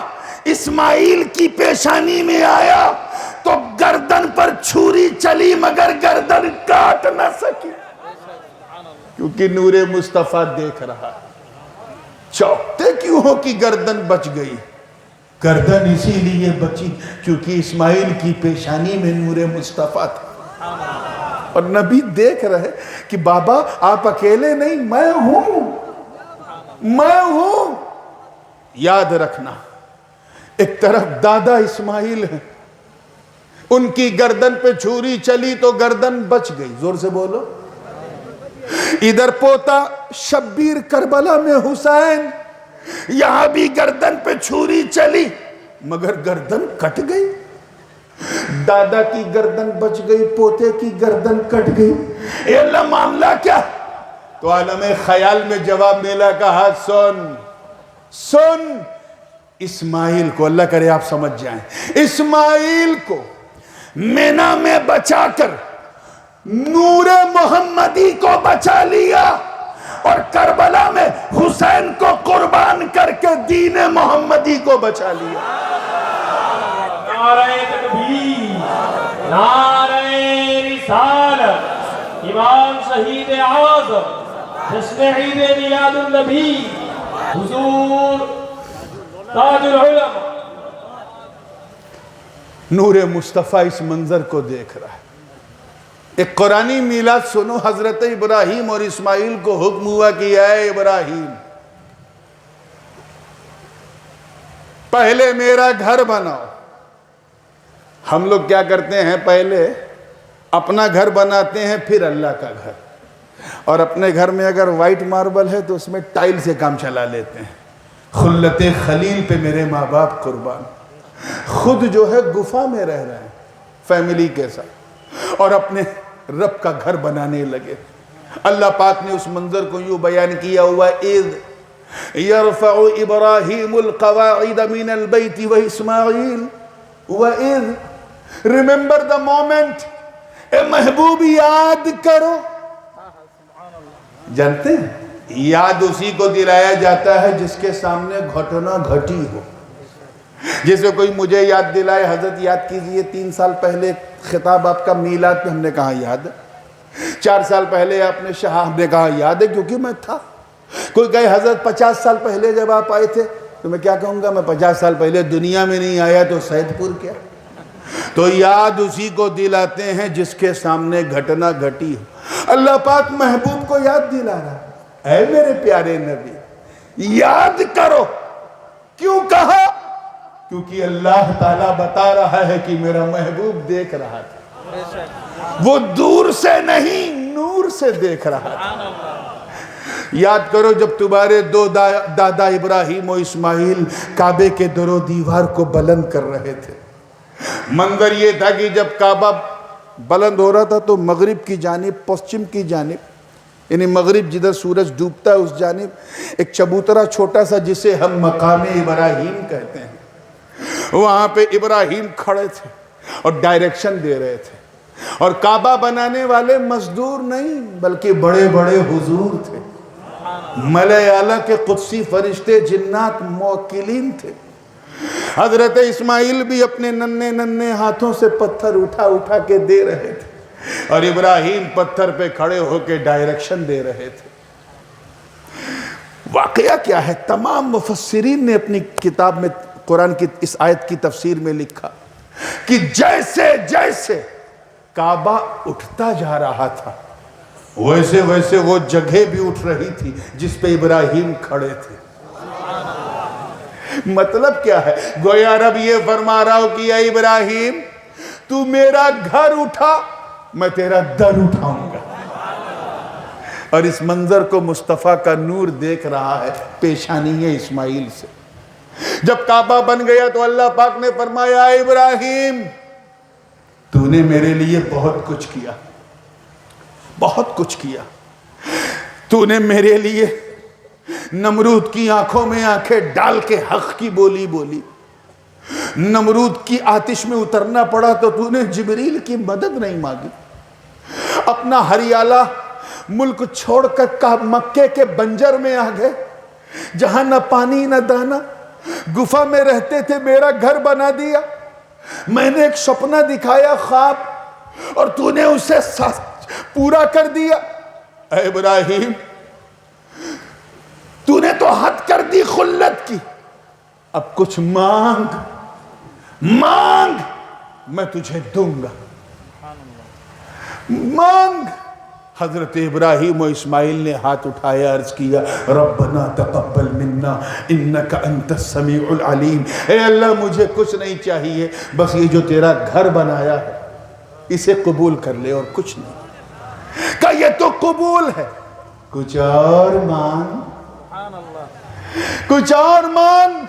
اسماعیل کی پیشانی میں آیا تو گردن پر چھری چلی مگر گردن کاٹ نہ سکی، کیونکہ نور مصطفیٰ دیکھ رہا۔ چوکتے کیوں ہو کہ گردن بچ گئی؟ گردن اسی لیے بچی کیونکہ اسماعیل کی پیشانی میں نور مصطفیٰ تھا، اور نبی دیکھ رہے کہ بابا آپ اکیلے نہیں، میں ہوں۔ یاد رکھنا، ایک طرف دادا اسماعیل ہیں، ان کی گردن پہ چھری چلی تو گردن بچ گئی، زور سے بولو۔ ادھر پوتا شبیر کربلا میں حسین، یہاں بھی گردن پہ چھری چلی مگر گردن کٹ گئی۔ دادا کی گردن بچ گئی، پوتے کی گردن کٹ گئی، اے اللہ معاملہ کیا؟ تو عالم خیال میں جواب ملا، کہا سن اسماعیل کو، اللہ کرے آپ سمجھ جائیں، اسماعیل کو مینا میں بچا کر نور محمدی کو بچا لیا اور کربلا میں حسین کو قربان کر کے دین محمدی کو بچا لیا. نعرہ تکبیر، نعرہ رسالت، امام شہید اعظم، جشن عید میلاد النبی، حضور تاج العلماء. نور مصطفیٰ اس منظر کو دیکھ رہا ہے. ایک قرآنی میلاد سنو. حضرت ابراہیم اور اسماعیل کو حکم ہوا کہ اے ابراہیم پہلے میرا گھر بناؤ. ہم لوگ کیا کرتے ہیں؟ پہلے اپنا گھر بناتے ہیں پھر اللہ کا گھر. اور اپنے گھر میں اگر وائٹ ماربل ہے تو اس میں ٹائل سے کام چلا لیتے ہیں. خلت خلیل پہ میرے ماں باپ قربان. خود جو ہے گفا میں رہ رہے ہیں فیملی کے ساتھ اور اپنے رب کا گھر بنانے لگے. اللہ پاک نے اس منظر کو یوں بیان کیا ہوا اذ یرفع ابراہیم القواعد من البیت و اسماعیل وَإِذْ. Remember the moment. اے محبوب یاد کرو. جانتے ہیں یاد اسی کو دلایا جاتا ہے جس کے سامنے گھٹنا گھٹی ہو. جیسے کوئی مجھے یاد دلائے حضرت یاد کیجئے 3 سال پہلے خطاب آپ کا میلاد پہ، ہم نے کہا یاد ہے. 4 سال پہلے آپ نے شاہ، ہم نے کہا یاد ہے کیونکہ میں تھا. کوئی کہے حضرت 50 سال پہلے جب آپ آئے تھے، تو میں کیا کہوں گا؟ میں 50 سال پہلے دنیا میں نہیں آیا تو سید پور کیا. تو یاد اسی کو دلاتے ہیں جس کے سامنے گھٹنا گھٹی ہو. اللہ پاک محبوب کو یاد دلا رہا. اے میرے پیارے نبی یاد کرو. کیوں کہا؟ کیونکہ اللہ تعالیٰ بتا رہا ہے کہ میرا محبوب دیکھ رہا تھا. وہ دور سے نہیں نور سے دیکھ رہا تھا. یاد کرو جب تمہارے 2 دادا ابراہیم و اسماعیل کعبے کے در و دیوار کو بلند کر رہے تھے. منظر یہ تھا کہ جب کعبہ بلند ہو رہا تھا تو مغرب کی جانب، پشچم کی جانب، یعنی مغرب جدھر سورج ڈوبتا ہے اس جانب ایک چبوترا چھوٹا سا جسے ہم مقام ابراہیم کہتے ہیں، وہاں پہ ابراہیم کھڑے تھے اور ڈائریکشن دے رہے تھے. اور کعبہ بنانے والے مزدور نہیں بلکہ بڑے بڑے حضور تھے. ملائے اعلیٰ کے قدسی فرشتے جنات موکلین تھے. حضرت اسماعیل بھی اپنے ننھے ننھے ہاتھوں سے پتھر اٹھا اٹھا کے دے رہے تھے اور ابراہیم پتھر پہ کھڑے ہو کے ڈائریکشن دے رہے تھے. واقعہ کیا ہے؟ تمام مفسرین نے اپنی کتاب میں قرآن کی اس آیت کی تفسیر میں لکھا کہ جیسے جیسے کعبہ اٹھتا جا رہا تھا ویسے ویسے وہ جگہ بھی اٹھ رہی تھی جس پہ ابراہیم کھڑے تھے. مطلب کیا ہے؟ گویا رب یہ فرما رہا ہو کہ اے ابراہیم تو میرا گھر اٹھا، میں تیرا در اٹھاؤں گا. اور اس منظر کو مصطفیٰ کا نور دیکھ رہا ہے پیشانی اسماعیل سے. جب کعبہ بن گیا تو اللہ پاک نے فرمایا اے ابراہیم تو نے میرے لیے بہت کچھ کیا، بہت کچھ کیا. تو نے میرے لیے نمرود کی آنکھوں میں آنکھیں ڈال کے حق کی بولی بولی. نمرود کی آتش میں اترنا پڑا تو تو نے جبریل کی مدد نہیں مانگی. اپنا ہریالہ ملک چھوڑ کر مکے کے بنجر میں آ گئے جہاں نہ پانی نہ دانا، گفا میں رہتے تھے، میرا گھر بنا دیا. میں نے ایک سپنا دکھایا، خواب، اور تو نے اسے پورا کر دیا. اے ابراہیم تو نے تو حد کر دی خلت کی، اب کچھ مانگ مانگ میں تجھے دوں گا. مانگ. حضرت ابراہیم و اسماعیل نے ہاتھ اٹھایا، عرض کیا ربنا تقبل منا انکا انت السمیع العلیم. اے اللہ مجھے کچھ نہیں چاہیے، بس یہ جو تیرا گھر بنایا ہے اسے قبول کر لے اور کچھ نہیں. کہ یہ تو قبول ہے، کچھ اور مانگ، کچھ اور مانگ.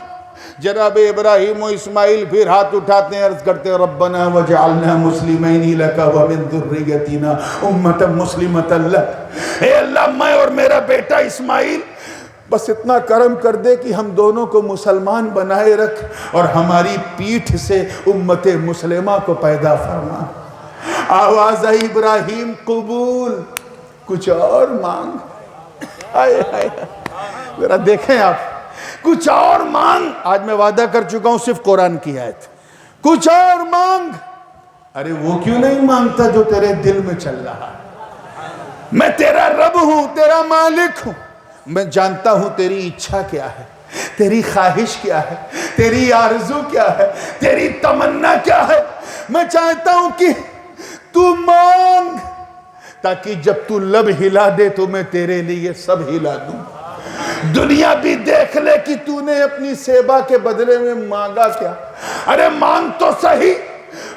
جناب ابراہیم و اسماعیل پھر ہاتھ اٹھاتے ہیں، عرض کرتے ہیں ربنا وجعلنا مسلمین لک ومن ذریتنا امۃ مسلمۃ لک. اے اللہ میں اور میرا بیٹا اسماعیل بس اتنا کرم کر دے کہ ہم دونوں کو مسلمان بنائے رکھ اور ہماری پیٹھ سے امت مسلمہ کو پیدا فرما. آواز آئی ابراہیم قبول، کچھ اور مانگ۔ آئے آئے ذرا دیکھیں آپ، کچھ اور مانگ۔ آج میں وعدہ کر چکا ہوں صرف قرآن کی آیت، کچھ اور مانگ۔ ارے وہ کیوں نہیں مانگتا جو تیرے دل میں چل رہا ہے؟ میں تیرا رب ہوں، تیرا مالک ہوں، میں جانتا ہوں تیری اچھا کیا ہے، تیری خواہش کیا ہے، تیری آرزو کیا ہے، تیری تمنا کیا ہے۔ میں چاہتا ہوں کہ تو مانگ، تاکہ جب تو لب ہلا دے تو میں تیرے لیے سب ہلا دوں۔ دنیا بھی دیکھ لے کہ تو نے اپنی سیبا کے بدلے میں مانگا کیا۔ ارے مانگ تو صحیح،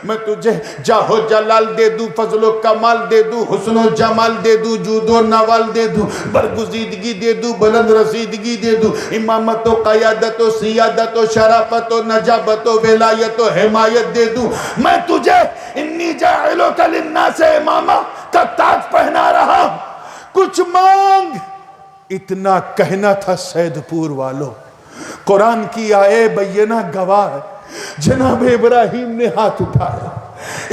میں تجھے جاہ و جلال دے دوں، فضل و کمال دے دوں، حسن و جمال دے دوں، جود و نوال دے دوں، برگزیدگی دے دوں، بلند رسیدگی دے دوں، امامت و قیادت و سیادت و شرافت و نجابت و ولایت و حمایت دے دوں۔ میں تجھے انی جاعلک للناس اماما کا تاج پہنا رہا ہوں، کچھ مانگ۔ اتنا کہنا تھا سید پور والوں، قرآن کی آئے بینہ گواہ ہے۔ جناب ابراہیم نے ہاتھ اٹھایا،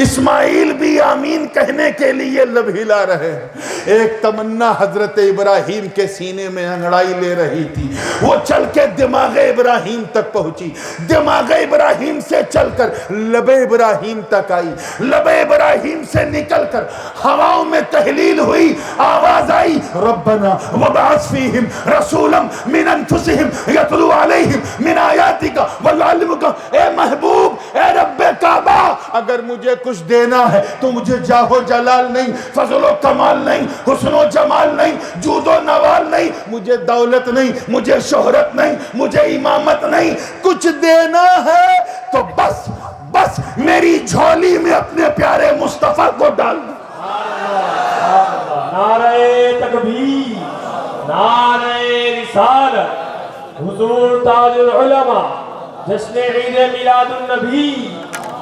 اسماعیل بھی آمین کہنے کے لیے لب ہلا رہے ہیں۔ ایک تمنا حضرت ابراہیم کے سینے میں انگڑائی لے رہی تھی، وہ چل کے دماغ ابراہیم تک پہنچی، دماغ ابراہیم سے چل کر لب ابراہیم تک آئی، لب ابراہیم سے نکل کر ہواؤں میں تحلیل ہوئی، آواز آئی ربنا وبعث فیہم رسولا من انفسہم یتلو علیہم من آیاتک ویعلمک۔ اے محبوب، اے رب کعبہ، اگر مجھے کچھ دینا ہے تو مجھے جاہ و جلال نہیں، فضل و کمال نہیں، حسن و جمال نہیں، جود و نوال نہیں، مجھے دولت نہیں، مجھے شہرت نہیں، مجھے امامت نہیں، کچھ دینا ہے تو بس میری جھولی میں اپنے پیارے مصطفیٰ کو ڈال دو۔ نعرہ تکبیر، نعرہ رسالت، حضور تاج العلماء، جشن عید میلاد النبی،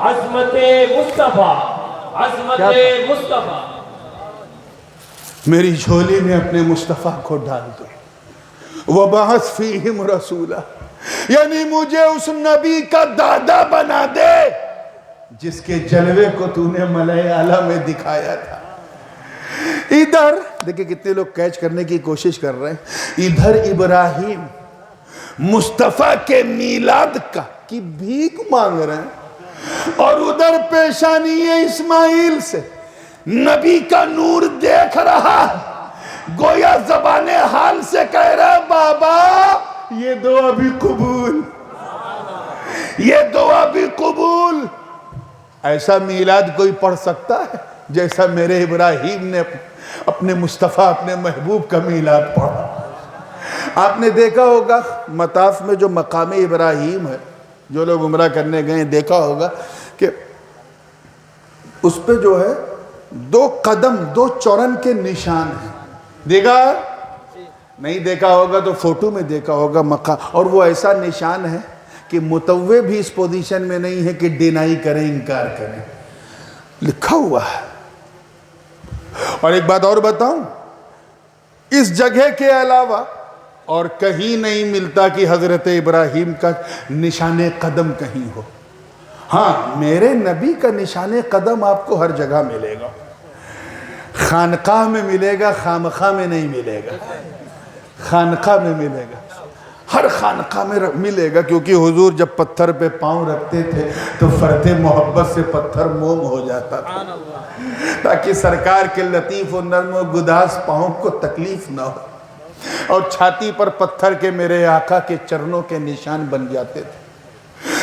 عظمت مصطفیٰ، عظمت مصطفیٰ۔ میری جھولی میں اپنے مصطفیٰ کو ڈال دو۔ وَبَعَثْ فِيهِمْ رَسُولًا، یعنی مجھے اس نبی کا دادا بنا دے جس کے جلوے کو تو نے ملائے اعلیٰ میں دکھایا تھا۔ ادھر دیکھیں کتنے لوگ کیچ کرنے کی کوشش کر رہے ہیں، ادھر ابراہیم مصطفیٰ کے میلاد کی بھیک مانگ رہے ہیں، اور ادھر پیشانی اسماعیل سے نبی کا نور دیکھ رہا، گویا زبان حال سے کہہ رہا بابا یہ دعا بھی قبول، یہ دعا بھی قبول۔ ایسا میلاد کوئی پڑھ سکتا ہے جیسا میرے ابراہیم نے اپنے مصطفیٰ، اپنے محبوب کا میلاد پڑھا۔ آپ نے دیکھا ہوگا مطاف میں جو مقام ابراہیم ہے، جو لوگ عمرہ کرنے گئے دیکھا ہوگا کہ اس پہ جو ہے 2 قدم 2 چورن کے نشان ہیں۔ دیکھا نہیں؟ دیکھا ہوگا تو فوٹو میں دیکھا ہوگا مقام، اور وہ ایسا نشان ہے کہ متوے بھی اس پوزیشن میں نہیں ہے کہ ڈینائی کریں، انکار کریں، لکھا ہوا ہے۔ اور ایک بات اور بتاؤں، اس جگہ کے علاوہ اور کہیں نہیں ملتا کہ حضرت ابراہیم کا نشان قدم کہیں ہو۔ ہاں میرے نبی کا نشان قدم آپ کو ہر جگہ ملے گا، خانقاہ میں ملے گا، خامخواہ میں نہیں ملے گا، خانقاہ میں ملے گا، ہر خانقاہ میں ملے گا، کیونکہ حضور جب پتھر پہ پاؤں رکھتے تھے تو فرط محبت سے پتھر موم ہو جاتا تھا، تاکہ سرکار کے لطیف و نرم و گداز پاؤں کو تکلیف نہ ہو، اور چھاتی پر پتھر کے میرے آقا کے چرنوں کے نشان بن جاتے تھے۔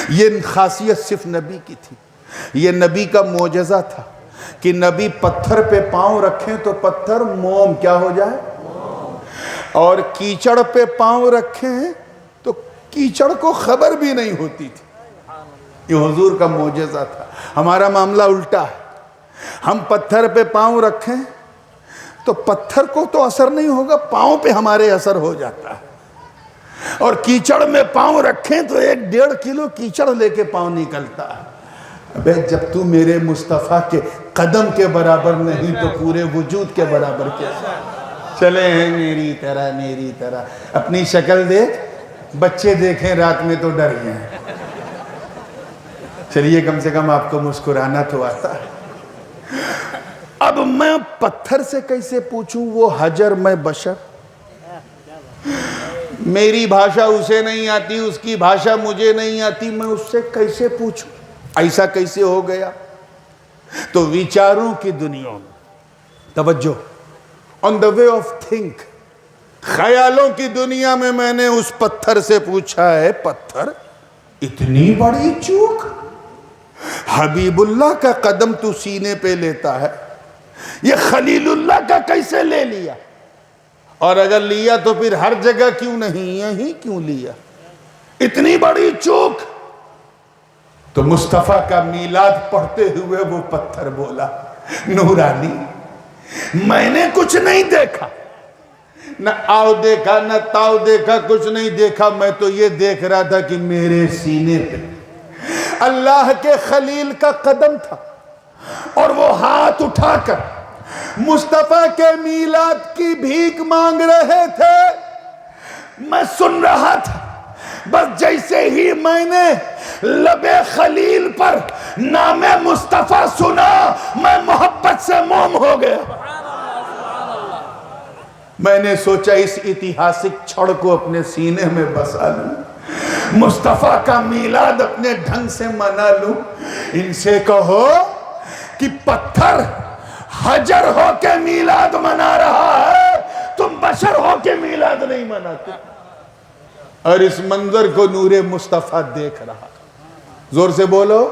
یہ خاصیت صرف نبی کی تھی، یہ نبی کا معجزہ تھا کہ نبی پتھر پہ پاؤں رکھیں تو پتھر موم کیا ہو جائے، اور کیچڑ پہ پاؤں رکھیں تو کیچڑ کو خبر بھی نہیں ہوتی تھی۔ یہ حضور کا معجزہ تھا۔ ہمارا معاملہ الٹا ہے، ہم پتھر پہ پاؤں رکھیں تو پتھر کو تو اثر نہیں ہوگا، پاؤں پہ ہمارے اثر ہو جاتا ہے، اور کیچڑ میں پاؤں رکھیں تو 1.5 کلو کیچڑ لے کے پاؤں نکلتا ہے۔ ابے جب تو میرے مصطفیٰ کے قدم کے برابر نہیں تو پورے وجود کے برابر کیسا؟ چلے ہیں میری طرح، میری طرح اپنی شکل دیکھ، بچے دیکھیں رات میں تو ڈر گئے، چلیے کم سے کم آپ کو مسکرانا تو آتا ہے۔ اب میں پتھر سے کیسے پوچھوں؟ وہ حجر، میں بشر، میری بھاشا اسے نہیں آتی، اس کی بھاشا مجھے نہیں آتی، میں اس سے کیسے پوچھوں؟ ایسا کیسے ہو گیا؟ تو وچاروں کی دنیا میں توجہ، آن دا وے آف تھنک، خیالوں کی دنیا میں نے اس پتھر سے پوچھا ہے، پتھر اتنی بڑی چوک؟ حبیب اللہ کا قدم تو سینے پہ لیتا ہے، یہ خلیل اللہ کا کیسے لے لیا؟ اور اگر لیا تو پھر ہر جگہ کیوں نہیں، یہیں کیوں لیا؟ اتنی بڑی چوک۔ تو مصطفیٰ کا میلاد پڑھتے ہوئے وہ پتھر بولا، نورانی میں نے کچھ نہیں دیکھا، نہ آؤ دیکھا نہ تاؤ دیکھا، کچھ نہیں دیکھا، میں تو یہ دیکھ رہا تھا کہ میرے سینے پہ اللہ کے خلیل کا قدم تھا، اور وہ ہاتھ اٹھا کر مصطفیٰ کے میلاد کی بھیک مانگ رہے تھے۔ میں سن رہا تھا، بس جیسے ہی میں نے لب خلیل پر نام مصطفیٰ سنا، میں محبت سے موم ہو گیا۔ میں نے سوچا اس اتہاسک چھڑ کو اپنے سینے میں بسا لوں، مصطفیٰ کا میلاد اپنے ڈھنگ سے منا لوں۔ ان سے کہو کہ پتھر حجر ہو کے میلاد منا رہا ہے، تم بشر ہو کے میلاد نہیں مناتے۔ اور اس منظر کو نور مصطفیٰ دیکھ رہا، زور سے بولو،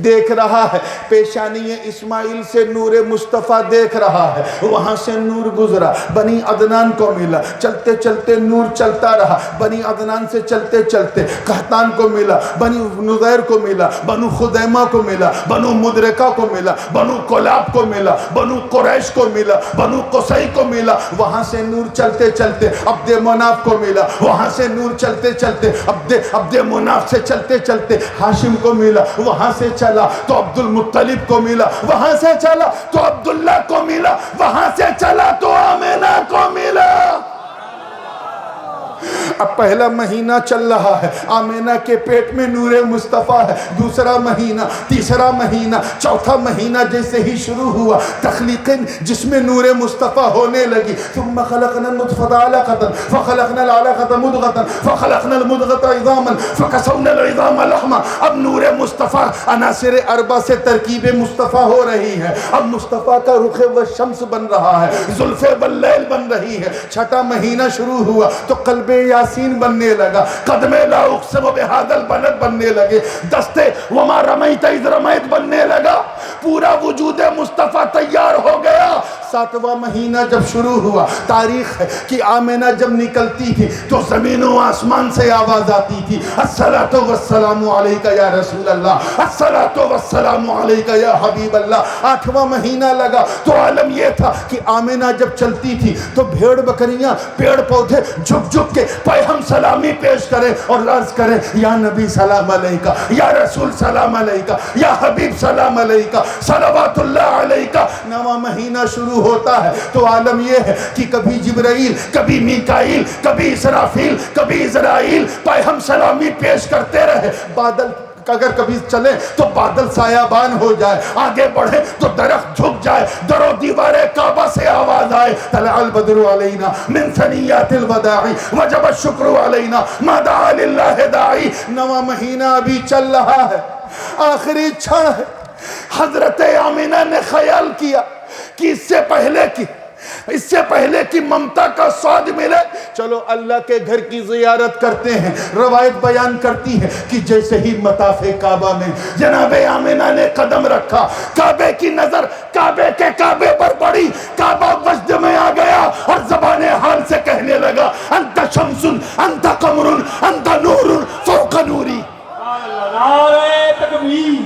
دیکھ رہا ہے۔ پیشانی اسماعیل سے نور مصطفیٰ دیکھ رہا ہے، وہاں سے نور گزرا، بنی عدنان کو ملا، چلتے چلتے نور چلتا رہا، بنی عدنان سے چلتے چلتے قحطان کو ملا، بنی نذیر کو ملا، بنو خدیمہ کو ملا، بنو مدرکہ کو ملا، بنو کلاب کو ملا، بنو قریش کو ملا، بنو قصی کو ملا، وہاں سے نور چلتے چلتے عبد مناف کو ملا، وہاں سے نور چلتے چلتے عبد مناف سے چلتے چلتے ہاشم کو ملا، وہاں سے چلا تو عبد المطلب کو ملا، وہاں سے چلا تو عبداللہ کو ملا، وہاں سے چلا تو آمینہ کو ملا۔ اب پہلا مہینہ چل رہا ہے، آمینہ کے پیٹ میں نور مصطفیٰ ہے، دوسرا مہینہ، تیسرا مہینہ، چوتھا مہینہ جیسے ہی شروع ہوا، تخلیق جس میں نور مصطفیٰ ہونے لگی۔ ثم خلقنا النطفة علقة فخلقنا العلقة مضغة فخلقنا المضغة عظاما فكسونا العظام لحما۔ اب نور مصطفیٰ عناصر اربع سے ترکیب مصطفیٰ ہو رہی ہے، اب مصطفیٰ کا رخ والشمس بن رہا ہے، زلف واللیل بن رہی ہے۔ چھٹا مہینہ شروع ہوا تو قلب یاسین بننے لگا، قدم لا اقسم بہذا البلد بننے لگے، دستے وما رمیت اذ رمیت بننے لگا، پورا وجود مصطفیٰ تیار ہو گیا۔ ساتواں مہینہ جب شروع ہوا، تاریخ ہے کہ آمینہ جب نکلتی تھی تو زمین و آسمان سے آواز آتی تھی، الصلاۃ والسلام علیک یا رسول اللہ، الصلاۃ والسلام علیک یا حبیب اللہ۔ آٹھواں مہینہ لگا تو عالم یہ تھا کہ آمینہ جب چلتی تھی تو بھیڑ بکریاں، پیڑ پودے جھک جھک کے پہ ہم سلامی پیش کریں اور عرض کریں، یا نبی سلام علیکہ، یا رسول سلام علیکہ، یا حبیب سلام علیکہ، صلوات اللہ علیکہ۔ نواں مہینہ شروع ہوتا ہے تو عالم یہ ہے کہ کبھی جبرائیل، کبھی میکائیل، کبھی اسرافیل، کبھی عزرائیل پہ ہم سلامی پیش کرتے رہے۔ بادل اگر کبھی چلے تو بادل سایابان ہو جائے، آگے بڑھے تو درخت جھک جائے، در و دیوار کعبہ سے آواز آئے، طلع البدر علینا من ثنیات الوداع وجب الشکر علینا ما دعا للہ داعی۔ نواں مہینہ ابھی چل رہا ہے، آخری چھڑ ہے۔ حضرت آمینہ نے خیال کیا کہ اس سے پہلے کہ ممتا کا سواد ملے، چلو اللہ کے گھر کی زیارت کرتے ہیں۔ روایت بیان کرتی ہے کہ جیسے ہی مطاف کعبہ میں جناب آمینہ نے قدم رکھا، کعبے کی نظر کعبے کے کعبے پر پڑی، کعبہ وجد میں آ گیا اور زبان حال سے کہنے لگا، انت شمس انت قمر انت نور فوق نوری۔ نعرہ تکبیر،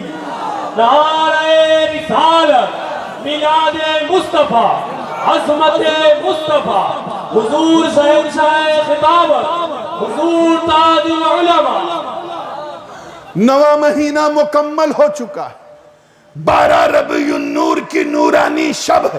نعرہ رسالت، میلاد مصطفیٰ، عظمت مصطفیٰ، حضور شہنشاہ خطابت، حضور تاج العلماء۔ نواں مہینہ مکمل ہو چکا ہے، 12 ربیع النور کی نورانی شب ہے،